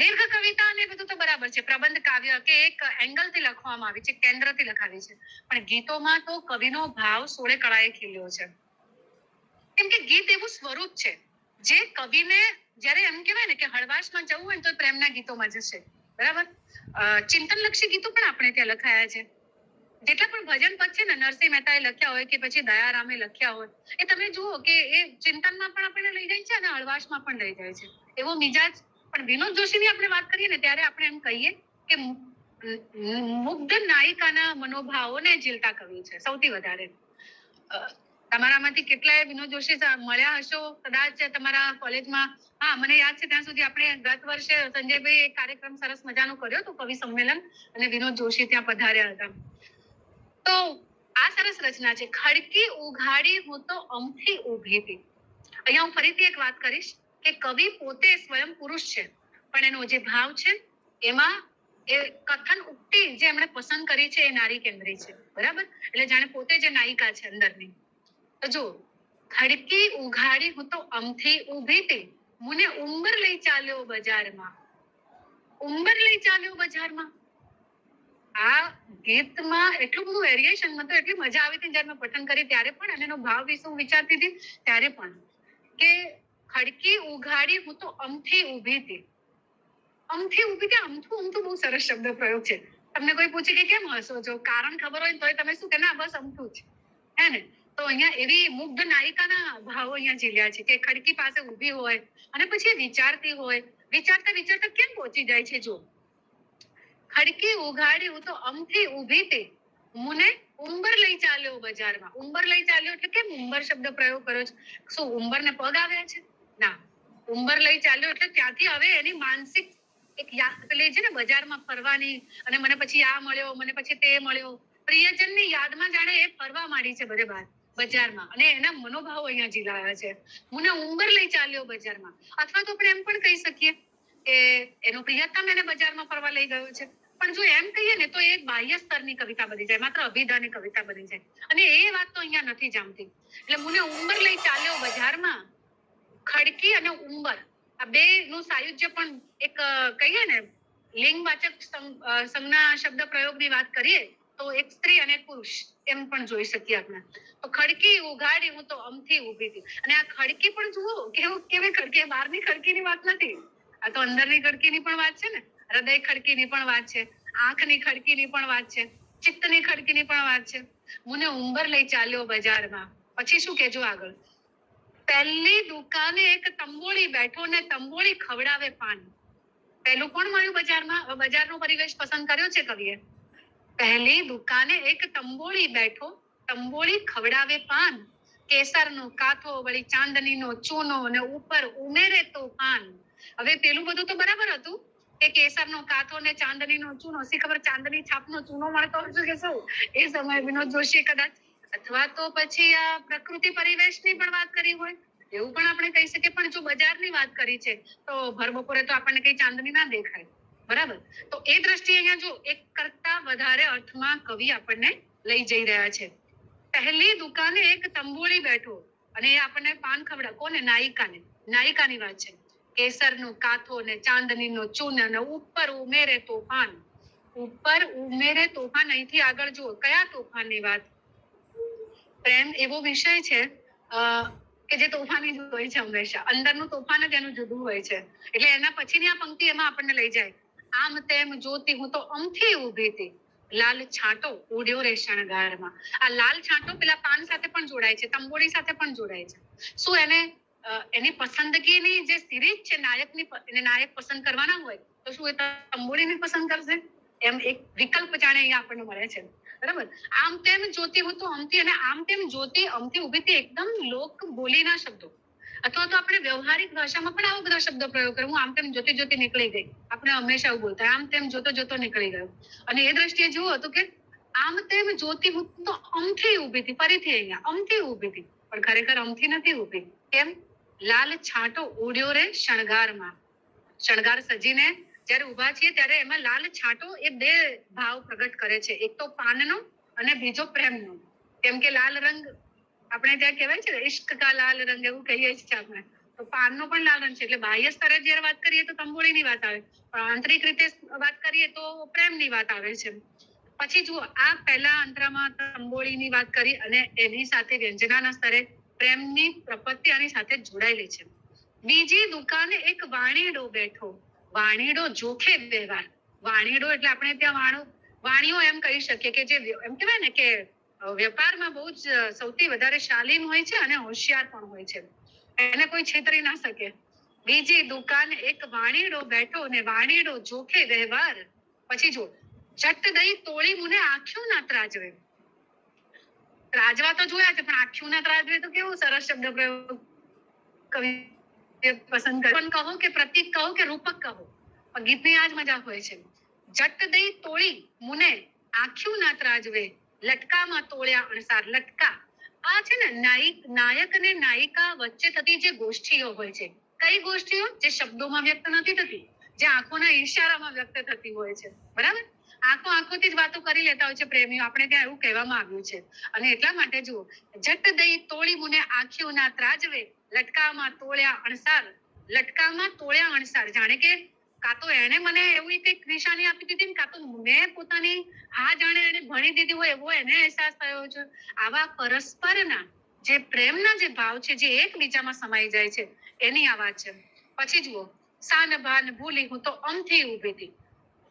દીર્ઘ કવિતા ને બધું તો બરાબર છે, પ્રબંધ કાવ્ય કે એક એંગલ થી લખવામાં આવી છે, કેન્દ્રથી લખાવી છે. પણ ગીતોમાં તો કવિનો ભાવ સોળે કળાએ ખીલ્યો છે. કેમ કે ગીત એવું સ્વરૂપ છે જે કવિને જ્યારે એમ કહેવાય ને કે હળવાશમાં જવું હોય ને તો પ્રેમના ગીતોમાં જશે. બરાબર? ચિંતનલક્ષી ગીતો પણ આપણે ત્યાં લખાયા છે. જેટલા પણ ભજન પદ છે ને, નરસિંહ મહેતાએ લખ્યા હોય કે પછી દયારામે લખ્યા હોય, એ તમે જુઓ કે એ ચિંતનમાં પણ આપણને લઈ જાય છે અને હળવાશમાં પણ લઈ જાય છે. એવો મિજાજ. પણ વિનોદ જોશીની આપણે વાત કરીએ ને ત્યારે આપણે એમ કહીએ કે મુગ્ધ નાયિકાના મનોભાવોને ઝીલતા કવિ છે સૌથી વધારે. તમારામાંથી કેટલાય વિનોદ જોશી મળ્યા હશો કદાચ તમારા કોલેજમાં. હા, મને યાદ છે ત્યાં સુધી આપણે ગત વર્ષે સંજયભાઈ એક કાર્યક્રમ સરસ મજાનો કર્યો હતો, કવિ સંમેલન, અને વિનોદ જોશી ત્યાં પધાર્યા હતા. તો આ સરસ રચના છે, ખડકી ઉઘાડી હું તો અમથી ઊભી હતી. અહીંયા હું ફરીથી એક વાત કરીશ કે કવિ પોતે સ્વયં પુરુષ છે, પણ એનો જે ભાવ છે એમાં એ કથન ઉક્તિ જે એમણે પસંદ કરી છે એ નારી કેન્દ્રી છે. બરાબર? એટલે જાણે પોતે જે નાયિકા છે અંદરની. તો જો, ખડકી ઉઘાડી હું તો અમથી ઊભી હતી, મને ઉંબર લઈ ચાલ્યો બજારમાં. ઉંબર લઈ ચાલ્યો બજારમાં. આ ગીતમાં એટલું બધું વેરિએશન, મને તો એટલી મજા આવી હતી જ્યારે મેં પઠન કરી ત્યારે પણ, અને એનો ભાવ વિશે હું વિચારતી હતી ત્યારે પણ, કે ખડકી ઉઘાડી હું તો અમથી ઊભી હતી. અમથી ઊભી હતી. અમથું બહુ સરસ શબ્દ પ્રયોગ છે. તમને કોઈ પૂછે કે કેમ હસો છો, કારણ ખબર હોય તોય તમે શું કે ના બસ અમથું જ. હે ને? તો અહીંયા એવી મુગ્ધ નાયિકાના ભાવો અહીંયા ઝીલ્યા છે કે ખડકી પાસે ઊભી હોય અને પછી વિચારતી હોય. વિચારતા કેમ પહોંચી જાય છે? જો, ખડકી ઉઘાડી હું તો અમથી ઊભી હતી, મને ઉંબર લઈ ચાલ્યો બજારમાં. ઉંબર લઈ ચાલ્યો એટલે કેમ ઉંબર શબ્દ પ્રયોગ કર્યો છે? શું ઉંબરને પગ આવ્યા છે? ના. ઉંબર લઈ ચાલ્યો એટલે ત્યાંથી હવે એની માનસિક એક યાદ પેલી છે ને બજારમાં ફરવાની, અને મને પછી આ મળ્યો, મને પછી તે મળ્યો, પ્રિયજનની યાદમાં જાણે એ ફરવા માંડી છે બધે બહાર બજારમાં, અને એના મનોભાવો અહીંયા ઝીલાયા છે. મને ઉંબર લઈ ચાલ્યો બજારમાં. અથવા તો આપણે એમ પણ કહી શકીએ કે એનો પ્રિયતમ એને બજારમાં ફરવા લઈ ગયો છે. પણ જો એમ કહીએ ને તો એ એક બાહ્ય સ્તરની કવિતા બની જાય, માત્ર અભિધાની કવિતા બની જાય, અને એ વાત તો અહીંયા નથી જામતી. એટલે મને ઉંબર લઈ ચાલ્યો બજારમાં. ખડકી અને ઉંબર આ બે નું સાયુજ્ય પણ એક કહીએ ને લિંગવાચક સંજ્ઞા શબ્દ પ્રયોગની વાત કરીએ તો એક સ્ત્રી અને પુરુષ એમ પણ જોઈ શકીએ આપણે. તો ખડકી ઉઘાડી હું તો અમથી ઊભી હતી. અને આ ખડકી પણ જુઓ કેવી ખડકી, બહારની ખડકીની વાત નથી, આ તો અંદરની ખડકીની પણ વાત છે ને. હૃદય ખડકીની પણ વાત છે, આંખની ખડકીની પણ વાત છે, ચિત્તની ખડકીની પણ વાત છે. મને ઉંબર લઈ ચાલ્યો બજારમાં. પછી શું કેજો આગળ? પહેલી દુકાને એક તંબોળી બેઠો ને તંબોળી ખવડાવે પાન. પહેલું કોણ મળ્યું બજારમાં? હવે બજારનો પરિવેશ પસંદ કર્યો છે કવિએ. પહેલી દુકાને એક તંબોળી બેઠો, તંબોળી ખવડાવે પાન, કેસરનો કાથો વળી ચાંદનીનો ચૂનો ને ઉપર ઉમેરે તોફાન. હવે પેલું બધું તો બરાબર હતું કે કેસરનો કાથો ને ચાંદનીનો ચૂનો, શી ખબર ચાંદની છાપનો ચૂનો મળતો હશે કે શું એ સમયે વિનોદ જોશી કદાચ, અથવા તો પછી આ પ્રકૃતિ પરિવેશની પણ વાત કરી હોય એવું પણ આપણે કહી શકીએ. પણ જો બજારની વાત કરી છે તો ભર બપોરે તો આપણને કઈ ચાંદની ના દેખાય, બરાબર? તો એ દ્રષ્ટિએ અહીંયા જો એક કરતા વધારે અર્થમાં કવિ આપણને લઈ જઈ રહ્યા છે. પહેલી દુકાને એક તંબોળી બેઠો અને એ આપણને પાન ખવડાવે, કોને? નાયિકાને. નાયિકાની વાત છે. કેસરનો કાથો ને ચાંદનીનો ચૂન અને ઉપર ઉમેરે તોફાન. ઉપર ઉમેરે તોફાન, અહીંથી આગળ જુઓ કયા તોફાનની વાત? પ્રેમ એવો વિષય છે કે જે તોફાની જ હોય છે હંમેશા. અંદરનું તોફાન જ એનું જુદું હોય છે. એટલે એના પછીની આ પંક્તિ એમાં આપણને લઈ જાય. આમ તેમ જોતી હું તો અમથી ઊભી હતી, લાલ છાંટો ઉડ્યો રે શણગારમાં. આ લાલ છાંટો પેલા પાન સાથે પણ જોડાય છે, તંબોળી સાથે પણ જોડાય છે. શું એને એની પસંદગીની જે સિરીઝ છે નાયકની, એને નાયક પસંદ કરવાના હોય તો શું એ તંબોળીને પસંદ કરશે? એમ એક વિકલ્પ જાણે અહીંયા આપણને મળે છે, બરાબર? આમ તેમ જોતી હું તો અમથી, અને આમ તેમ જોતી અમથી ઊભી હતી એકદમ લોક બોલીના શબ્દો, અથવા તો આપણે વ્યવહારિક ભાષામાં પણ આવા બધા શબ્દો પ્રયોગ કરે. હું આમ તેમ જોતી જોતી નીકળી ગઈ, આપણે હંમેશા એવું બોલતા, આમ તેમ જોતો જોતો નીકળી ગયો. અને એ દ્રષ્ટિએ જુઓ તો કે આમ તેમ જોતી હું તો અમથી ઊભી હતી, ફરીથી અહીંયા અમથી ઊભી હતી, પણ ખરેખર અમથી નથી ઊભી. કેમ? લાલ છાંટો ઉડ્યો રે શણગારમાં. શણગાર સજીને જ્યારે ઉભા છીએ ત્યારે એમાં લાલ છાંટો એ બે ભાવ પ્રગટ કરે છે, એક તો પાનનો અને બીજો પ્રેમનો. કેમ કે લાલ રંગ આપણે ત્યાં કહેવાય છે ને, ઇશ્ક કા લાલ રંગ, એવું કહીએ છીએ આપણે. તો પાનનો પણ લાલ રંગ છે. એટલે બાહ્ય સ્તરે જ્યારે વાત કરીએ તો તંબોળીની વાત આવે, પણ આંતરિક રીતે વાત કરીએ તો પ્રેમની વાત આવે છે. પછી જુઓ, આ પહેલા અંતરામાં તંબોળીની વાત કરી અને એની સાથે વ્યંજનાના સ્તરે પ્રેમની પ્રપત્તિ આની સાથે જોડાયેલી છે. બીજી દુકાને એક વાણીડો બેઠો, વાણીડો જોખે વ્યવહાર. વાણીડો એટલે આપણે ત્યાં વાણીઓ એમ કહી શકીએ કે જે એમ કહેવાય ને કે વેપારમાં બહુ જ સૌથી વધારે શાલીન હોય છે અને હોશિયાર પણ હોય છે, એને કોઈ છેતરી ના શકે. બીજી દુકાને એક વાણીડો બેઠો ને વાણીડો જોખે વ્યવહાર. પછી જો, જટ દઈ તોળી મુને આંખ્યું ના ત્રાજવે. ત્રાજવા તો જોયા છે, પણ આંખ્યું ના ત્રાજવે તો કેવું સરસ શબ્દ પ્રયોગ કવિ પસંદ કર્યો. પણ કહો કે પ્રતીક કહો કે રૂપક કહો, પણ ગીતની આ જ મજા હોય છે. જટ દઈ તોળી મુને આંખ્યું ના ત્રાજવે, લટકામાં તોળ્યા અણસાર. લટકા, આ છે ને નાયક અને નાયિકા વચ્ચે થતી જે ગોષ્ઠીઓ હોય છે. કઈ ગોષ્ઠીઓ? જે શબ્દોમાં વ્યક્ત નથી થતી, જે આંખોના ઈશારામાં વ્યક્ત થતી હોય છે, બરાબર? આંખોથી જ વાતો કરી લેતા હોય છે પ્રેમીઓ, આપણે ત્યાં એવું કહેવામાં આવ્યું છે. અને એટલા માટે જુઓ, જટ દઈ તોળી મુને આંખ્યું ના ત્રાજવે, લટકામાં તોળ્યા અણસાર. લટકામાં તોળ્યા અણસાર, જાણે કે કાં તો એને મને એવી કંઈક નિશાની આપી દીધી ને કાં તો મેં પોતાની જાણે એને ભણી દીધી હોય એવો એને અહેસાસ થયો છે. આવા પરસ્પરના જે પ્રેમના જે ભાવ છે, જે એકબીજામાં સમાઈ જાય છે, એની આ વાત છે. પછી જુઓ, સાન ભાન ભૂલી હું તો અમથી ઊભી હતી.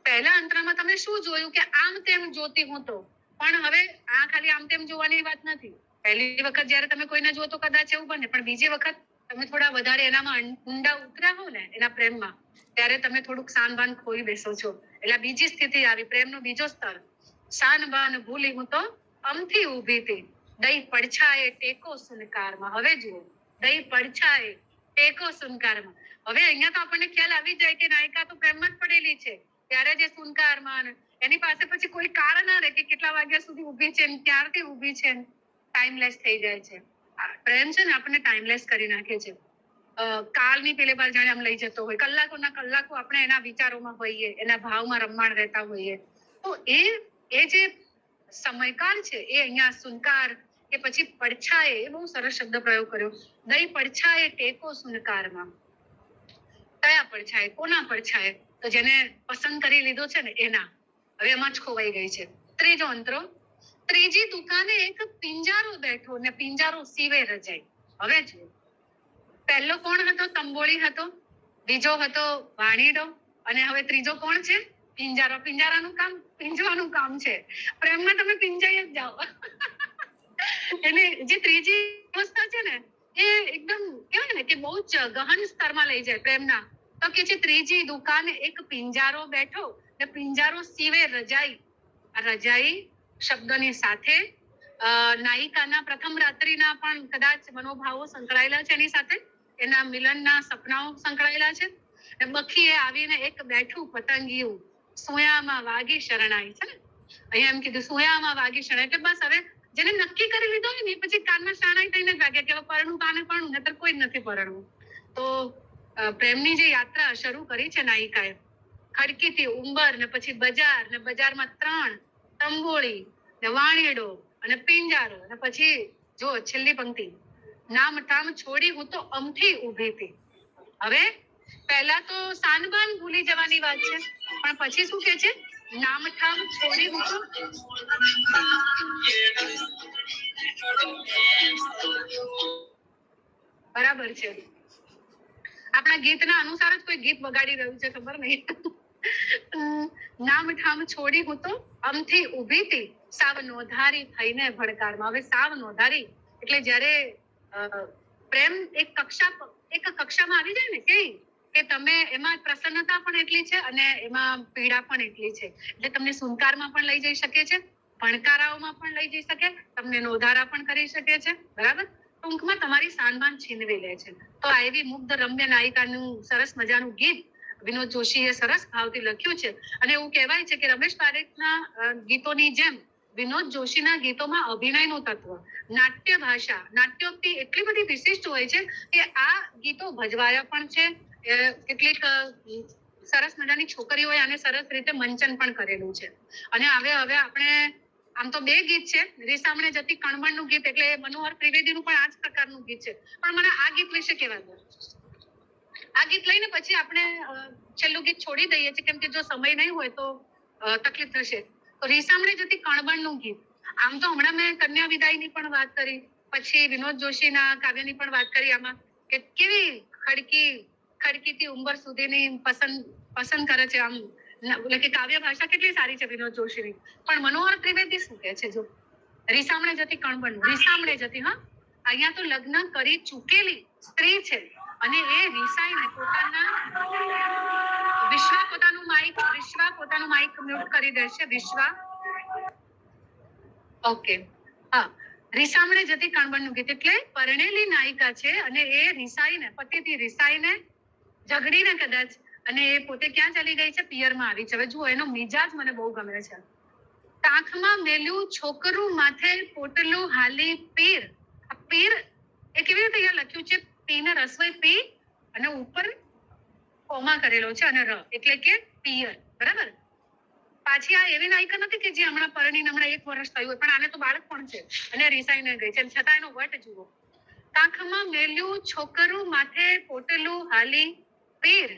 પહેલા અંતરામાં તમે શું જોયું કે આમ તેમ જોતી હું તો, પણ હવે આ ખાલી આમ તેમ જોવાની વાત નથી. પહેલી વખત જ્યારે તમે કોઈને જુઓ તો કદાચ એવું બને, પણ બીજી વખત તમે થોડા વધારે એનામાં ઊંડા ઉતર્યા હો ને એના પ્રેમમાં, ત્યારે તમે થોડુંક સાનભાન ખોઈ બેસો છો. એટલે બીજી સ્થિતિ આવી, પ્રેમનો બીજો સ્તર. સાનભાન ભૂલી હું તો અમથી ઊભી હતી, દઈ પડછાએ ટેકો સુનકારમાં. હવે જુઓ, દઈ પડછાએ ટેકો સુનકારમાં. હવે અહીંયા તો આપણને ખ્યાલ આવી જાય કે નાયિકા તો પ્રેમમાં જ પડેલી છે, ત્યારે જે સુનકારમાં એની પાસે પછી કોઈ કારણ ના રહે કે કેટલા વાગ્યા સુધી ઊભી છે, ક્યારથી ઊભી છે, ટાઈમલેસ થઈ જાય છે. પ્રેમ છે ને આપણને ટાઈમલેસ કરી નાખે છે. કાળની પેલે બાર જાણે આમ લઈ જતો હોય, કલાકોના કલાકો આપણે એના વિચારોમાં હોઈએ, એના ભાવમાં રમમાણ રહેતા હોઈએ. તો એ જે સમયકાળ છે એ અહીંયા સુનકાર કે પછી પડછાએ, એ બહુ સરસ શબ્દ પ્રયોગ કર્યો. દઈ પડછાએ ટેકો સુનકારમાં. કયા પડછાએ? કોના પડછાએ? તો જેને પસંદ કરી લીધો છે ને એના. હવે એમાં જ ખોવાઈ ગઈ છે. ત્રીજો અંતરો, ત્રીજી દુકાને એક પિંજારો બેઠો ને પિંજારો સીવે રજાય. હવે જુઓ, પહેલો કોણ હતો? તંબોળી હતો, બીજો હતો વાણીડો, અને હવે ત્રીજો કોણ છે? પિંજારો. પિંજારાનું કામ પીંજવાનું કામ છે. પ્રેમમાં તમે પીંજાઈ જ જાઓ. એટલે જે ત્રીજી અવસ્થા છે ને એ એકદમ કહેવાય ને કે બહુ જ ગહન સ્તરમાં લઈ જાય પ્રેમના. તો કે છે ત્રીજી દુકાને એક પિંજારો બેઠો ને પિંજારો સીવે રજાઈ. આ રજાઈ શબ્દની સાથે નાયિકાના પ્રથમ રાત્રિના પણ કદાચ મનોભાવો સંકળાયેલા છે એની સાથે, એના મિલનના સપનાઓ સંકળાયેલા છે. બખીએ આવીને એક બેઠું પતંગિયું સોયામાં વાગી શરણાઈ છે ને, અહીંયા એમ કીધું સોયામાં વાગી શરણાઈ, એટલે બસ હવે જેને નક્કી કરી લીધો હોય ને પછી કાનમાં શરણાઈ થઈને જ વાગે કે પરણું કાને પરણું, નહીતર કોઈ જ નથી પરણવું. તો પ્રેમની જે યાત્રા શરૂ કરી છે નાયિકાએ, ખડકીથી ઉંબર ને પછી બજાર ને બજારમાં 3 તંબોળી ને વાણિયડો અને પિંજારો અને પછી જો છેલ્લી પંક્તિ, નામ ઠામ છોડી હું તો અમથી ઊભી હતી. હવે પહેલા તો સાનબાન ભૂલી જવાની વાત છે, પણ પછી શું કે છે, નામ ઠામ છોડી હું તો બરાબર છે. આપણા ગીતના અનુસાર જ કોઈ ગીત વગાડી રહ્યું છે ખબર નહીં. નામ ઠામ છોડી હું તો અમથી ઊભી હતી, સાવ નોધારી થઈને ભડકારમાં. હવે સાવ નોધારી એટલે જ્યારે પ્રેમ એક કક્ષામાં આવી જાય ને કે તમે એમાં પ્રસન્નતા પણ એટલી છે અને એમાં પીડા પણ એટલી છે, એટલે તમને સુનકારમાં પણ લઈ જઈ શકે છે, ભણકારાઓમાં પણ લઈ જઈ શકે, તમને નોધારા પણ કરી શકે છે. બરાબર, ટૂંકમાં તમારી સાનબાન છીનવી લે છે. તો આ એવી મુગ્ધ રમ્ય નાયિકાનું સરસ મજાનું ગીત વિનોદ જોશીએ સરસ ભાવથી લખ્યું છે. અને એવું કહેવાય છે કે રમેશ પારેખના ગીતોની જેમ વિનોદ જોશીના ગીતોમાં અભિનયનું તત્વ, નાટ્ય ભાષા, નાટ્યોક્તિ એટલી બધી વિશિષ્ટ હોય છે કે આ ગીતો ભજવાયા પણ છે. કેટલીક સરસ મજાની છોકરીઓએ આને સરસ રીતે મંચન પણ કરેલું છે. અને હવે આપણે આમ તો 2 ગીત છે, રીસામણે જતી કણબણનું ગીત એટલે મનોહર ત્રિવેદીનું પણ આ જ પ્રકારનું ગીત છે, પણ મને આ ગીત વિશે કહેવા દો. આ ગીત લઈને પછી આપણે છેલ્લું ગીત છોડી દઈએ છીએ, કેમ કે જો સમય નહીં હોય તો તકલીફ થશે. તો રીસામણે જતી કણબણનું ગીત, આમ તો હમણાં મેં કન્યા વિદાયની પણ વાત કરી, પછી વિનોદ જોશીના કાવ્યની પણ વાત કરી. આમાં કે કેવી ખડકીથી ઉંબર સુધીની પસંદ કરે છે, આમ એટલે કે કાવ્ય ભાષા કેટલી સારી છે વિનોદ જોશીની. પણ મનોહર ત્રિવેદી શું કહે છે, જો રીસામણે જતી કણબણ, રીસામણે જતી, હા અહીંયા તો લગ્ન કરી ચૂકેલી સ્ત્રી છે અને એ રીસાઈને વિશ્વા પોતાનું માઇક મ્યુટ કરી દેશે. વિશ્વા, ઓકે, હા, રીસામણે જતી કણબણનું ગીત એટલે પરણેલી નાયિકા છે અને એ રીસાઈને, પતિથી રીસાઈને ઝઘડીને કદાચ, અને એ પોતે ક્યાં ચાલી ગઈ છે, પિયરમાં આવી છે. હવે જુઓ એનો મિજાજ મને બહુ ગમે છે. કાંખમાં મેલ્યું છોકરું માથે પોટલું હાલી પીર. આ પીર એ કેવી રીતે અહીંયા લખ્યું છે, પીને રસોઈ પી અને ઉપર કોમા કરેલો છે અને ર એટલે કે પિયર. બરાબર, પાછી આ એવી નાયિકા નથી કે જે હમણાં પરણીને હમણાં 1 વર્ષ થયું હોય, પણ આને તો બાળક પણ છે અને રીસાઈને ગઈ છે, છતાં એનો વટ જુઓ. કાંખમાં મેલ્યું છોકરું માથે પોટલું હાલી પીર,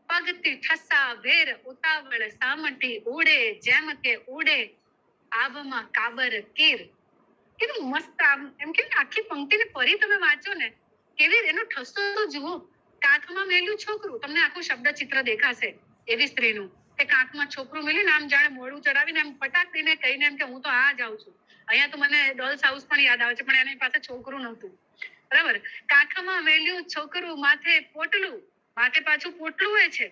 પગથી ઠસ્સા વેર ઉતાવળ સામટી ઉડે, જેમ કે ઉડે આબમાં કાબર કીર. કેટલું મસ્ત, એમ કે આખી પંક્તિને ફરી તમે વાંચો ને, કેવી એનો ઠસ્સો તો જુઓ. કાંખમાં મેલ્યું છોકરું, તમને આખું શબ્દ ચિત્ર દેખાશે એવી સ્ત્રીનું, કે કાંખમાં છોકરું મેલ્યું ને આમ જાણે મોઢું ચડાવીને એમ પટાક દઈને કહીને એમ કે હું તો આ જાઉં છું. અહીંયા તો મને ડોલ્સ હાઉસ પણ યાદ આવે છે, પણ એની પાસે છોકરું નહોતું. બરાબર, કાંખમાં મેલ્યું છોકરું માથે પોટલું, માથે પાછું પોટલું હોય છે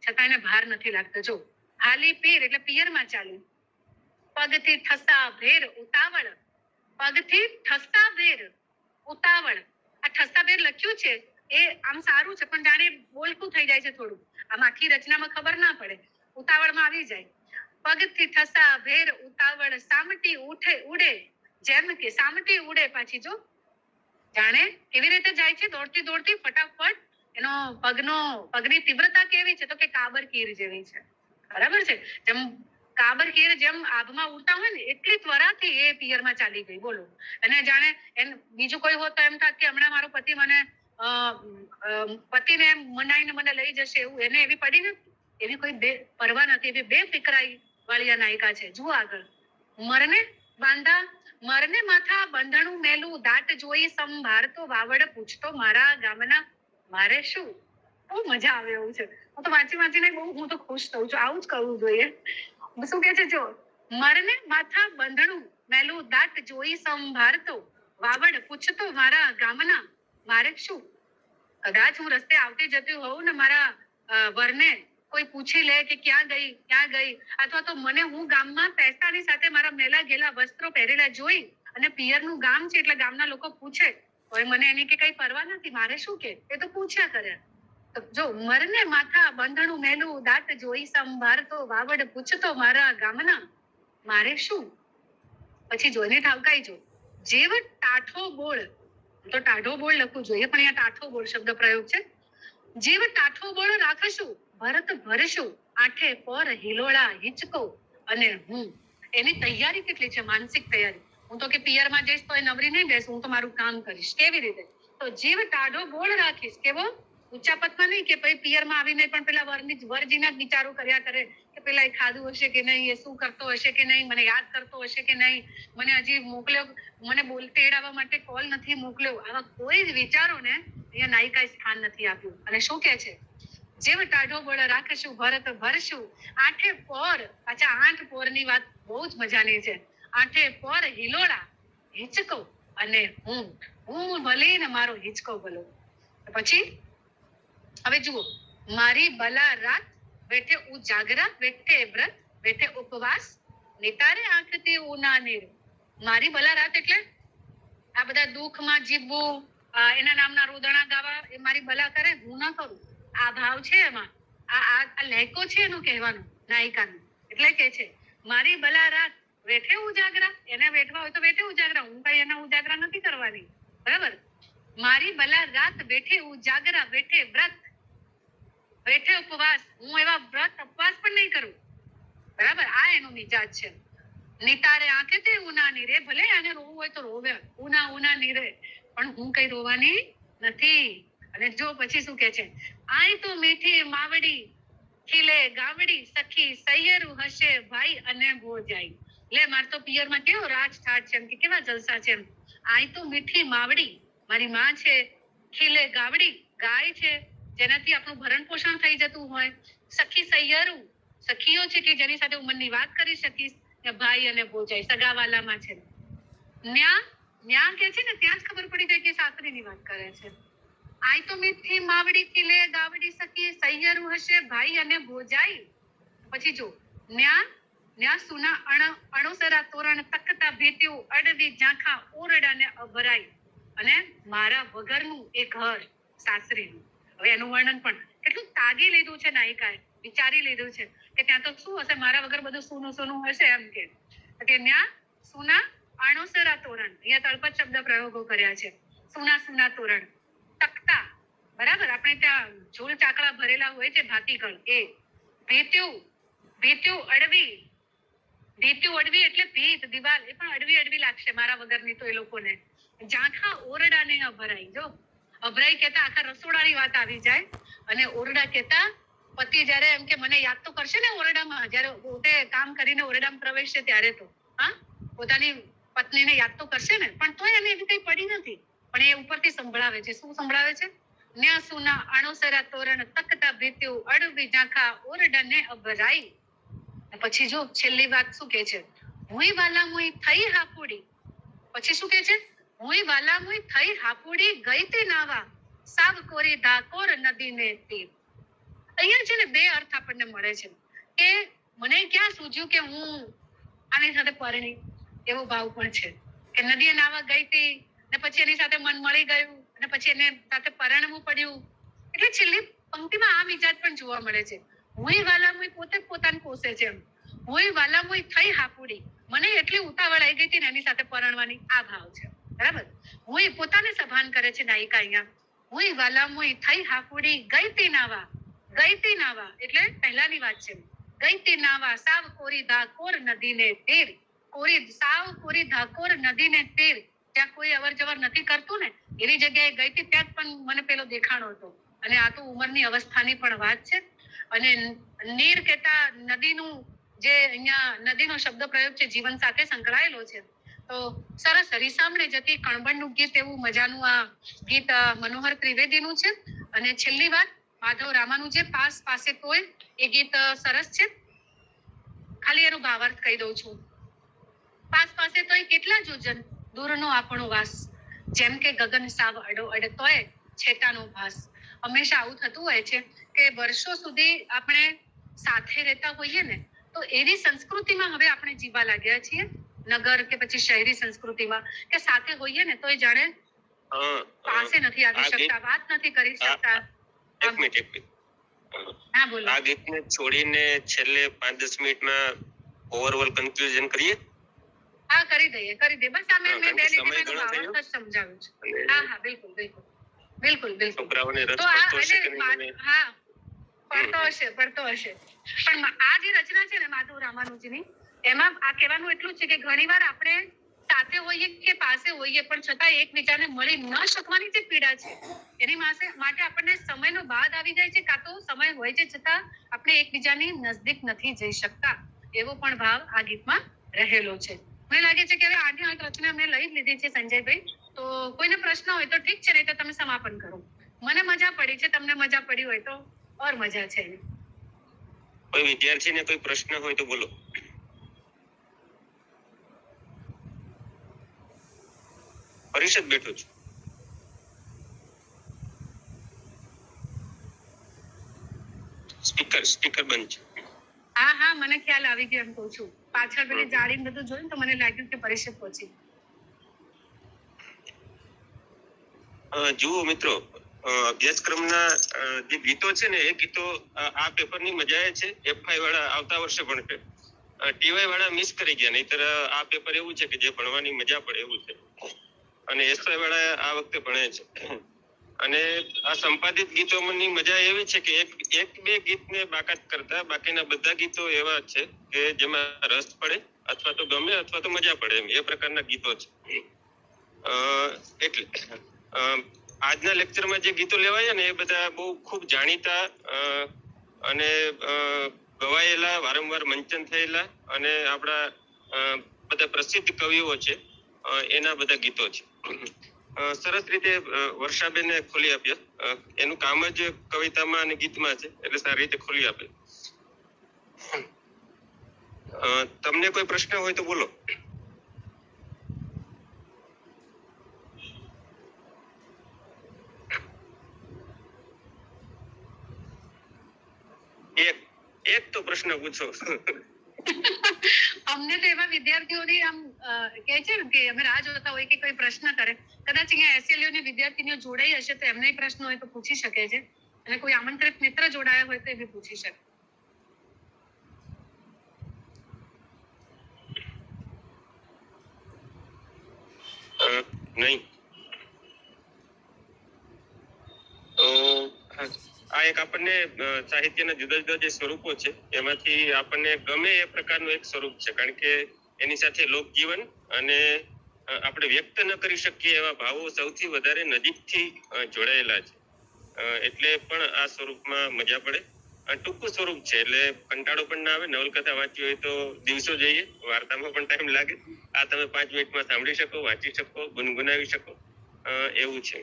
છતાં એને ભાર નથી લાગતો. જો હાલી પીર એટલે પિયરમાં ચાલ્યું, પગથી ઠસ્સા ભેર ઉતાવળ, પગથી ઠસ્સા ભેર ઉતાવળ. આ ઠસ્સા ભેર લખ્યું છે એ આમ સારું છે, પણ જાણે બોલકું થઈ જાય છે થોડું, આમ આખી રચનામાં ખબર ના પડે, ઉતાવળમાં આવી જાય. પગથી ઠસ્સા ભેર ઉતાવળ સામટી ઉડે, જેમ કે સામટી ઉડે, પાછી જો જાણે કેવી રીતે જાય છે, દોડતી દોડતી ફટાફટ. એનો પગની તીવ્રતા કેવી છે, તો કે કાબર કીર જેવી છે. બરાબર છે, જેમ કાબર કીર જેમ આભમાં ઉડતા હોય ને એટલી ત્વરાથી એ પિયરમાં ચાલી ગઈ. બોલો, અને જાણે બીજું કોઈ હોત તો એમ થાત કે હમણાં મારો પતિ મને પતિને મનાઈને મને લઈ જશે, એવું એને એવી પડી નથી. એવી કોઈ પરવા નથી, એવી બેફિકરાઈ વાળી નાયિકા છે. જુઓ આગળ, મરને માથા બંધણું મેલું, દાટ જોઈ સંભાળતો વાવડ પૂછતો મારા ગામના મારે શું. બહુ મજા આવે એવું છે. હું તો વાંચીને હું તો ખુશ થઉં છું. આવું જ કરવું જોઈએ. શું કે છે, જો મરને માથા બંધણું મેલું, દાટ જોઈ સંભાળતો વાવડ પૂછતો મારા ગામના મારે શું. કદાચ હું રસ્તે આવતી જતી હોઉં ને મારા વરને કોઈ પૂછી લે કે ક્યાં ગઈ, અથવા તો મને હું ગામમાં પૈસાની સાથે મારા મેલા ગેલા વસ્ત્રો પહેરેલા જોઈ અને પિયરનું ગામ છે એટલે ગામના લોકો પૂછે, હવે મને એની કે કઈ પરવા નથી, મારે શું કે એ તો પૂછ્યા કરે. તો જો મરને માથા બંધણું મેલું, દાંત જોઈ સંભાળતો વાવડ પૂછતો મારા ગામના, મારે શું. પછી જોઈને ઠાવકાઈ જો, જેવ ટાઠો બોળ, તો ટાઢો બોળ લખવું જોઈએ પણ અહીંયા ટાઠો બોળ શબ્દ પ્રયોગ છે. જીવ ટાઠો બોળ રાખશું, ભરત ભરશું, આઠે પર હિલોળા હિચકો અને હું. એની તૈયારી કેટલી છે, માનસિક તૈયારી. હું તો કે પિયરમાં જઈશ તો એ નવરી નહીં બેસું, હું તો મારું કામ કરીશ. કેવી રીતે? તો જીવ ટાઢો બોળ રાખીશ. કેવો? ઊંચા પદમાં નહીં કે ભાઈ પિયરમાં આવીને પણ પેલા વરજીના જ વિચારો કર્યા કરે કે પેલા એ ખાધું હશે કે નહીં, એ શું કરતો હશે કે નહીં, મને યાદ કરતો હશે કે નહીં, મને હજી મોકલ્યો, મને બોલતે એડાવવા માટે કોલ નથી મોકલ્યો. આવા કોઈ જ વિચારોને અહીંયા નાયિકાએ સ્થાન નથી આપ્યું. અને શું કે છે? જેવ ટાઢો બોળ રાખશું, ભરત ભરશું, આઠે પોર. પાછા 8 પોરની વાત બહુ જ મજાની છે. આઠે પોર હિલોળા હિચકો અને હું ભલે ને મારો હિચકો ભલો. પછી હવે જુઓ, મારી બલા રાત, બેઠે ઉજાગરા, બેઠે વ્રત, બેઠે ઉપવાસ, નિતારે આંખથી ઉના નીર. મારી બલા રાત એટલે આ બધા દુઃખમાં જીવવું, એના નામના રોદણા ગાવા, એ મારી બલા કરે, હું ના કરું. આ ભાવ છે એમાં, આ લહેકો છે એનું કહેવાનું નાયિકાનું. એટલે કે છે મારી બલા રાત, બેઠે ઉજાગરા, એને બેઠવા હોય તો બેઠે ઉજાગરા, હું કઈ એના ઉજાગરા નથી કરવાની. બરાબર? મારી બલા રાત, બેઠે ઉજાગરા, બેઠે વ્રત, બેઠે ઉપવાસ, હું એવા વ્રત ઉપવાસ પણ નહીં કરું. બરાબર? આ એનો મિજાજ છે. નિતારે આંખેથી ઉના નીરે, ભલે આને રોવું હોય તો રોવે, ઉના નીરે, પણ હું કઈ રોવાની નથી. અને જો પછી શું કે છે? આય તો મીઠી માવડી, ખીલે ગાવડી, સખી સૈયરું હશે ભાઈ અને ભોજાઈ. લે માર તો પિયરમાં કેવો રાજ ઠાઠ છે, એમ કે કેવા જલસા છે એમ. આય તો મીઠી માવડી, મારી માં છે. ખીલે ગાવડી, ગાય છે જેનાથી આપણું ભરણ પોષણ થઈ જતું હોય. સખી સૈયરું, સખીઓ છે કે જેની સાથે હું મનની વાત કરી શકીશ. ભાઈ અને ભોજાઈ, સગાવાલામાં છે. ન્યા કે છે ને ત્યાં જ ખબર પડી જાય કે સાસરીની વાત કરે છે. આય તો મીઠી માવડી, ખીલે ગાવડી, સખી સૈયરું હશે ભાઈ અને ભોજાઈ. પછી જો ન્યા સુના અણોસરા તોરણ, તકતા ભેટ્યું અડવી ઝાંખા ઓરડાને અભરાઈ. અને મારા વગરનું એ ઘર, સાસરીનું. હવે એનું વર્ણન પણ કેટલું તાગી લીધું છે નાયિકાએ, વિચારી લીધું છે કે ત્યાં તો શું હશે, મારા વગર બધું સોનું હશે એમ કે. ત્યાં સુના અણોસરા તોરણ, અહીંયા તળપદ શબ્દ પ્રયોગો કર્યા છે. સુના તોરણ, તકતા, બરાબર, આપણે ત્યાં ઝૂલ ચાકડા ભરેલા હોય છે ભાતીગળ, એ ભેટ્યું અડવી. ભેટ્યું અડવી એટલે ભીત, દિવાલ, એ પણ અડવી લાગશે મારા વગરની તો એ લોકોને. ઝાંખા ઓરડાને અભરાઈ. જો અભરાઈ કહેતા આખા રસોડાની વાત આવી જાય, અને ઓરડા કહેતા પતિ જયારે એમ કે મને યાદ તો કરશે ને ઓરડામાં, જયારે પોતે કામ કરીને ઓરડામાં પ્રવેશશે ત્યારે તો પોતાની પત્નીને યાદ તો કરશે ને, પણ તોય એને એવી કઈ પડી નથી. પણ એ ઉપરથી સંભળાવે છે. શું સંભળાવે છે? ન્યા સુના અણોસરા તોરણ, તકતા ભેટ્યું અડવી ઝાંખા ઓરડાને અભરાઈ. પછી જો છેલ્લી વાત શું કે છે? હુંય વાલા મુઈ થઈ હાપુડી. પછી શું કે છે? હુંય વાલા મુઈ થઈ હાપુડી, ગઈ તે નાવા, સાવ કોરી ધાકોર નદીને તીર. અહીંયા છે ને 2 અર્થ આપણને મળે છે કે મને ક્યાં સૂઝ્યું કે હું આની સાથે પરણી, એવો ભાવ પણ છે કે નદીએ નાવા ગઈ હતી ને પછી એની સાથે મન મળી ગયું અને પછી એને સાથે પરણવું પડ્યું. એટલે છેલ્લી પંક્તિમાં આ મિજાજ પણ જોવા મળે છે. હુંય વાલા મુઈ પોતે પોતાને કોસે છે એમ. હુંય વાલા મુઈ થઈ હાપુડી, મને એટલી ઉતાવળ આવી ગઈ હતી ને એની સાથે પરણવાની, આ ભાવ છે. બરાબર? હુંય પોતાને સભાન કરે છે નાયિકા અહીંયા. હુંય વાલા મુઈ થઈ હાપુડી, ગઈ તે નાવા. ગઈ તે નાવા એટલે પહેલાની વાત છે. ગઈ તે નાવા, સાવ કોરી ધાકોર નદીને તેર. સાવ કોરી ધાકોર નદીને તેર, ત્યાં કોઈ અવર જવર નથી કરતું ને એવી જગ્યાએ ગઈ હતી, ત્યાં પણ મને પેલો દેખાણો હતો. અને આ તો ઉંમરની અવસ્થાની પણ વાત છે. અને નીર કહેતા નદીનું, જે અહીંયા નદીનો શબ્દ પ્રયોગ છે જીવન સાથે સંકળાયેલો છે. તો સરસ રીસામણે જતી કણબણનું ગીત, એવું મજાનું આ ગીત મનોહર ત્રિવેદીનું છે. અને છેલ્લી વાત માધવ રામાનું જે પાસે તોય, એ ગીત સરસ છે. ખાલી એનો ભાવાર્થ કહી દઉં છું. પાસે તોય કેટલા જોજન, દૂરનો આપણો વાસ, જેમ કે ગગન સાવ અડો અડ તોય છેટાનો ભાસ. હંમેશા આવું થતું હોય છે કે વર્ષો સુધી આપણે સાથે રહેતા હોઈએ ને તો એની સંસ્કૃતિમાં હવે આપણે જીવવા લાગ્યા છીએ, નગર કે પછી શહેરી સંસ્કૃતિમાં, કે સાથે હોઈએ ને તો એ જાણે પાસે નથી આવી શકતા, વાત નથી કરી શકતા. એક મિનિટ. હા બોલો. આ ગીતને છોડીને છેલ્લે 5-10 મિનિટમાં ઓવરઓલ કન્ક્લુઝન કરીએ. હા કરી દઈએ. બસ આ મેં બે લીટીમાં ભાવાર્થ જ સમજાવ્યું છે. હા બિલકુલ. છોકરાઓને રસ તો આ પડતો હશે કે નહીં? હા પડતો હશે. પણ આ જે રચના છે ને માધવ રામાનુજીની, એમાં આ કહેવાનું એટલું છે કે ઘણીવાર આપણે સાથે હોઈએ કે પાસે હોઈએ પણ છતાં એકબીજાને મળી ન શકવાની જે પીડા છે એની માટે આપણને સમયનો બાદ આવી જાય છે, કાં તો સમય હોય છે છતાં આપણે એકબીજાની નજદીક નથી જઈ શકતા, એવો પણ ભાવ આ ગીતમાં રહેલો છે. મને લાગે છે કે હવે આની આ રચના મેં લઈ લીધી છે સંજયભાઈ. તો કોઈને પ્રશ્ન હોય તો ઠીક છે, નહીં તો તમે સમાપન કરો. મને મજા પડી છે, તમને મજા પડી હોય તો ઓર મજા છે. કોઈ વિદ્યાર્થીને કોઈ પ્રશ્ન હોય તો બોલો. પરિષદ બેઠો છું. સ્પીકર બંધ છે. હા મને ખ્યાલ આવી ગયો એમ કહું છું. પાછળ પેલી જાળીને બધું જોયું તો મને લાગ્યું કે પરિષદ પહોંચી. જુઓ મિત્રો, અભ્યાસક્રમના જે ગીતો છે ને એ ગીતો આ પેપરની મજા એ છે. એફઆઈ વાળા આવતા વર્ષે ભણશે, ટીવાય વાળા મિસ કરી ગયા. નહીતર આ પેપર એવું છે કે જે ભણવાની મજા પડે એવું છે. અને એસવાય વાળા આ વખતે ભણે છે. અને આ સંપાદિત ગીતોની મજા એવી છે કે એક બે ગીતને બાકાત કરતા બાકીના બધા ગીતો એવા છે કે જેમાં રસ પડે અથવા તો ગમે અથવા તો મજા પડે, એમ એ પ્રકારના ગીતો છે. એટલે આજના લેક્ચરમાં જે ગીતો લેવાયા ને એ બધા બહુ ખૂબ જાણીતા અને ગવાયેલા, વારંવાર મંચન થયેલા અને આપણા બધા પ્રસિદ્ધ કવિઓ છે એના બધા ગીતો છે. સરસ રીતે વર્ષાબેને ખોલી આપ્યા. એનું કામ જ કવિતામાં અને ગીતમાં છે, એટલે સારી રીતે ખોલી આપે. તમને કોઈ પ્રશ્ન હોય તો બોલો. એક તો પ્રશ્ન પૂછો. અમને તો એવા વિદ્યાર્થીઓની આમ કહે છે ને કે અમે રાહ જોતા હોય કે કોઈ પ્રશ્ન કરે. કદાચ અહીંયા એસએલયુ ની વિદ્યાર્થીનીઓ જોડાઈ હશે તો એમને પ્રશ્ન હોય તો પૂછી શકે છે, અને કોઈ આમંત્રિત મિત્ર જોડાયા હોય તો એ બી પૂછી શકે. નહીં તો આ એક આપણને સાહિત્યના જુદા જુદા જે સ્વરૂપો છે એમાંથી આપણને ગમે એ પ્રકારનું એક સ્વરૂપ છે, કારણ કે એની સાથે લોકજીવન અને આપણે વ્યક્ત ન કરી શકીએ એવા ભાવો સૌથી વધારે નજીકથી જોડાયેલા છે. એટલે પણ આ સ્વરૂપમાં મજા પડે. ટૂંકું સ્વરૂપ છે એટલે કંટાળો પણ ના આવે. નવલકથા વાંચી હોય તો દિવસો જઈએ, વાર્તામાં પણ ટાઈમ લાગે. આ તમે 5 મિનિટમાં સાંભળી શકો, વાંચી શકો, ગુનગુનાવી શકો, એવું છે.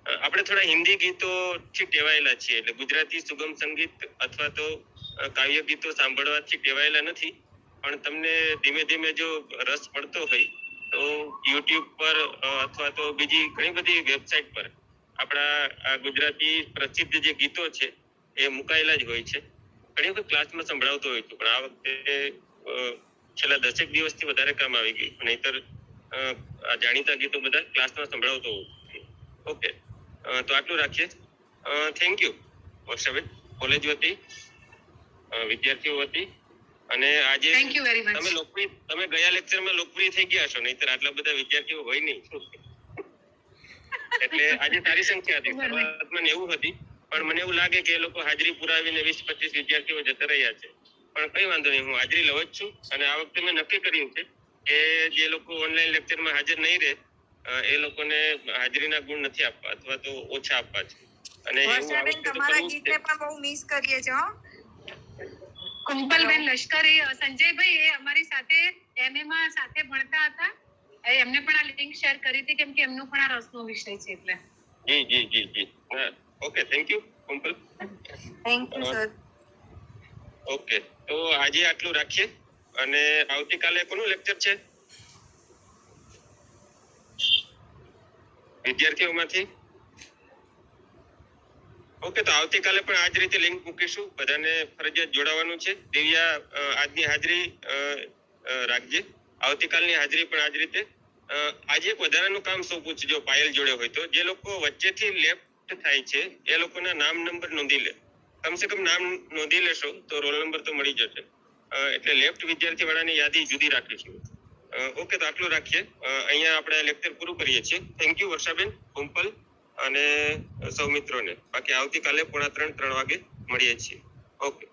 આપણે થોડા હિન્દી ગીતોથી ટેવાયેલા છીએ, એટલે ગુજરાતી સુગમ સંગીત અથવા તો કાવ્ય ગીતો સાંભળવાથી ટેવાયેલા નથી. પણ તમને ધીમે ધીમે જો રસ પડતો હોય તો યુટ્યુબ પર અથવા તો બીજી ઘણી બધી વેબસાઇટ પર આપણા આ ગુજરાતી પ્રસિદ્ધ જે ગીતો છે એ મુકાયેલા જ હોય છે. ઘણી વખત ક્લાસમાં સંભળાવતો હોય છું, પણ આ વખતે છેલ્લા 10 દિવસથી વધારે કામ આવી ગયું. નહીતર આ જાણીતા ગીતો બધા ક્લાસમાં સંભળાવતો હોઉં. ઓકે, તો આટલું રાખીએ. થેન્ક યુ વર્ષાબેન, કોલેજ વતી, વિદ્યાર્થીઓ વતી. અને આજે તમે ગયા લેક્ચરમાં લોકપ્રિય થઈ ગયા છો, નહીતર આટલા બધા વિદ્યાર્થીઓ હોય નહીં. એટલે આજે સારી સંખ્યા હતી. શરૂઆતમાં 90 હતી, પણ મને એવું લાગે કે એ લોકો હાજરી પુરાવીને 20-25 વિદ્યાર્થીઓ જતા રહ્યા છે. પણ કઈ વાંધો નહીં, હું હાજરી લઉં જ છું. અને આ વખતે મેં નક્કી કર્યું છે કે જે લોકો ઓનલાઈન લેક્ચરમાં હાજર નહીં રહે એ લોકોને હાજરીના ગુણ નથી આપવા અથવા તો ઓછા આપવા છે. અને તમારા ગીતને પણ બહુ મિસ કરીએ છે. કુંપલબેન લશ્કરી, સંજયભાઈ એ અમારી સાથે એમએ માં સાથે ભણતા હતા. એમને પણ આ લિંક શેર કરી હતી કેમ કે એમનો પણ આ રસનો વિષય છે એટલે. જી. Okay, thank you Kumpal. Thank you sir. Okay, તો આજે આટલું રાખીએ. અને આવતીકાલે કોનું લેક્ચર છે વિદ્યાર્થીઓમાંથી? ઓકે, તો આવતીકાલે પણ આ જ રીતે લિંક મૂકીશું, બધાને ફરજિયાત જોડાવાનું છે. દિવ્યા આજની હાજરી રાખજે, આવતીકાલની હાજરી પણ આ જ રીતે. આજે એક વધારાનું કામ સોંપું છું, જો પાયલ જોડે હોય તો, જે લોકો વચ્ચેથી લેફ્ટ થાય છે એ લોકોના નામ નંબર નોંધી લે. કમસે કમ નામ નોંધી લેશો તો રોલ નંબર તો મળી જશે. એટલે લેફ્ટ વિદ્યાર્થી વાળાની યાદી જુદી રાખીશું. ઓકે, તો આટલું રાખીએ. અહીંયા આપણે લેક્ચર પૂરું કરીએ છીએ. થેન્ક યુ વર્ષાબેન, કુંપલ અને સૌ મિત્રોને. બાકી આવતીકાલે 2:45-3 વાગે મળીએ છીએ. ઓકે.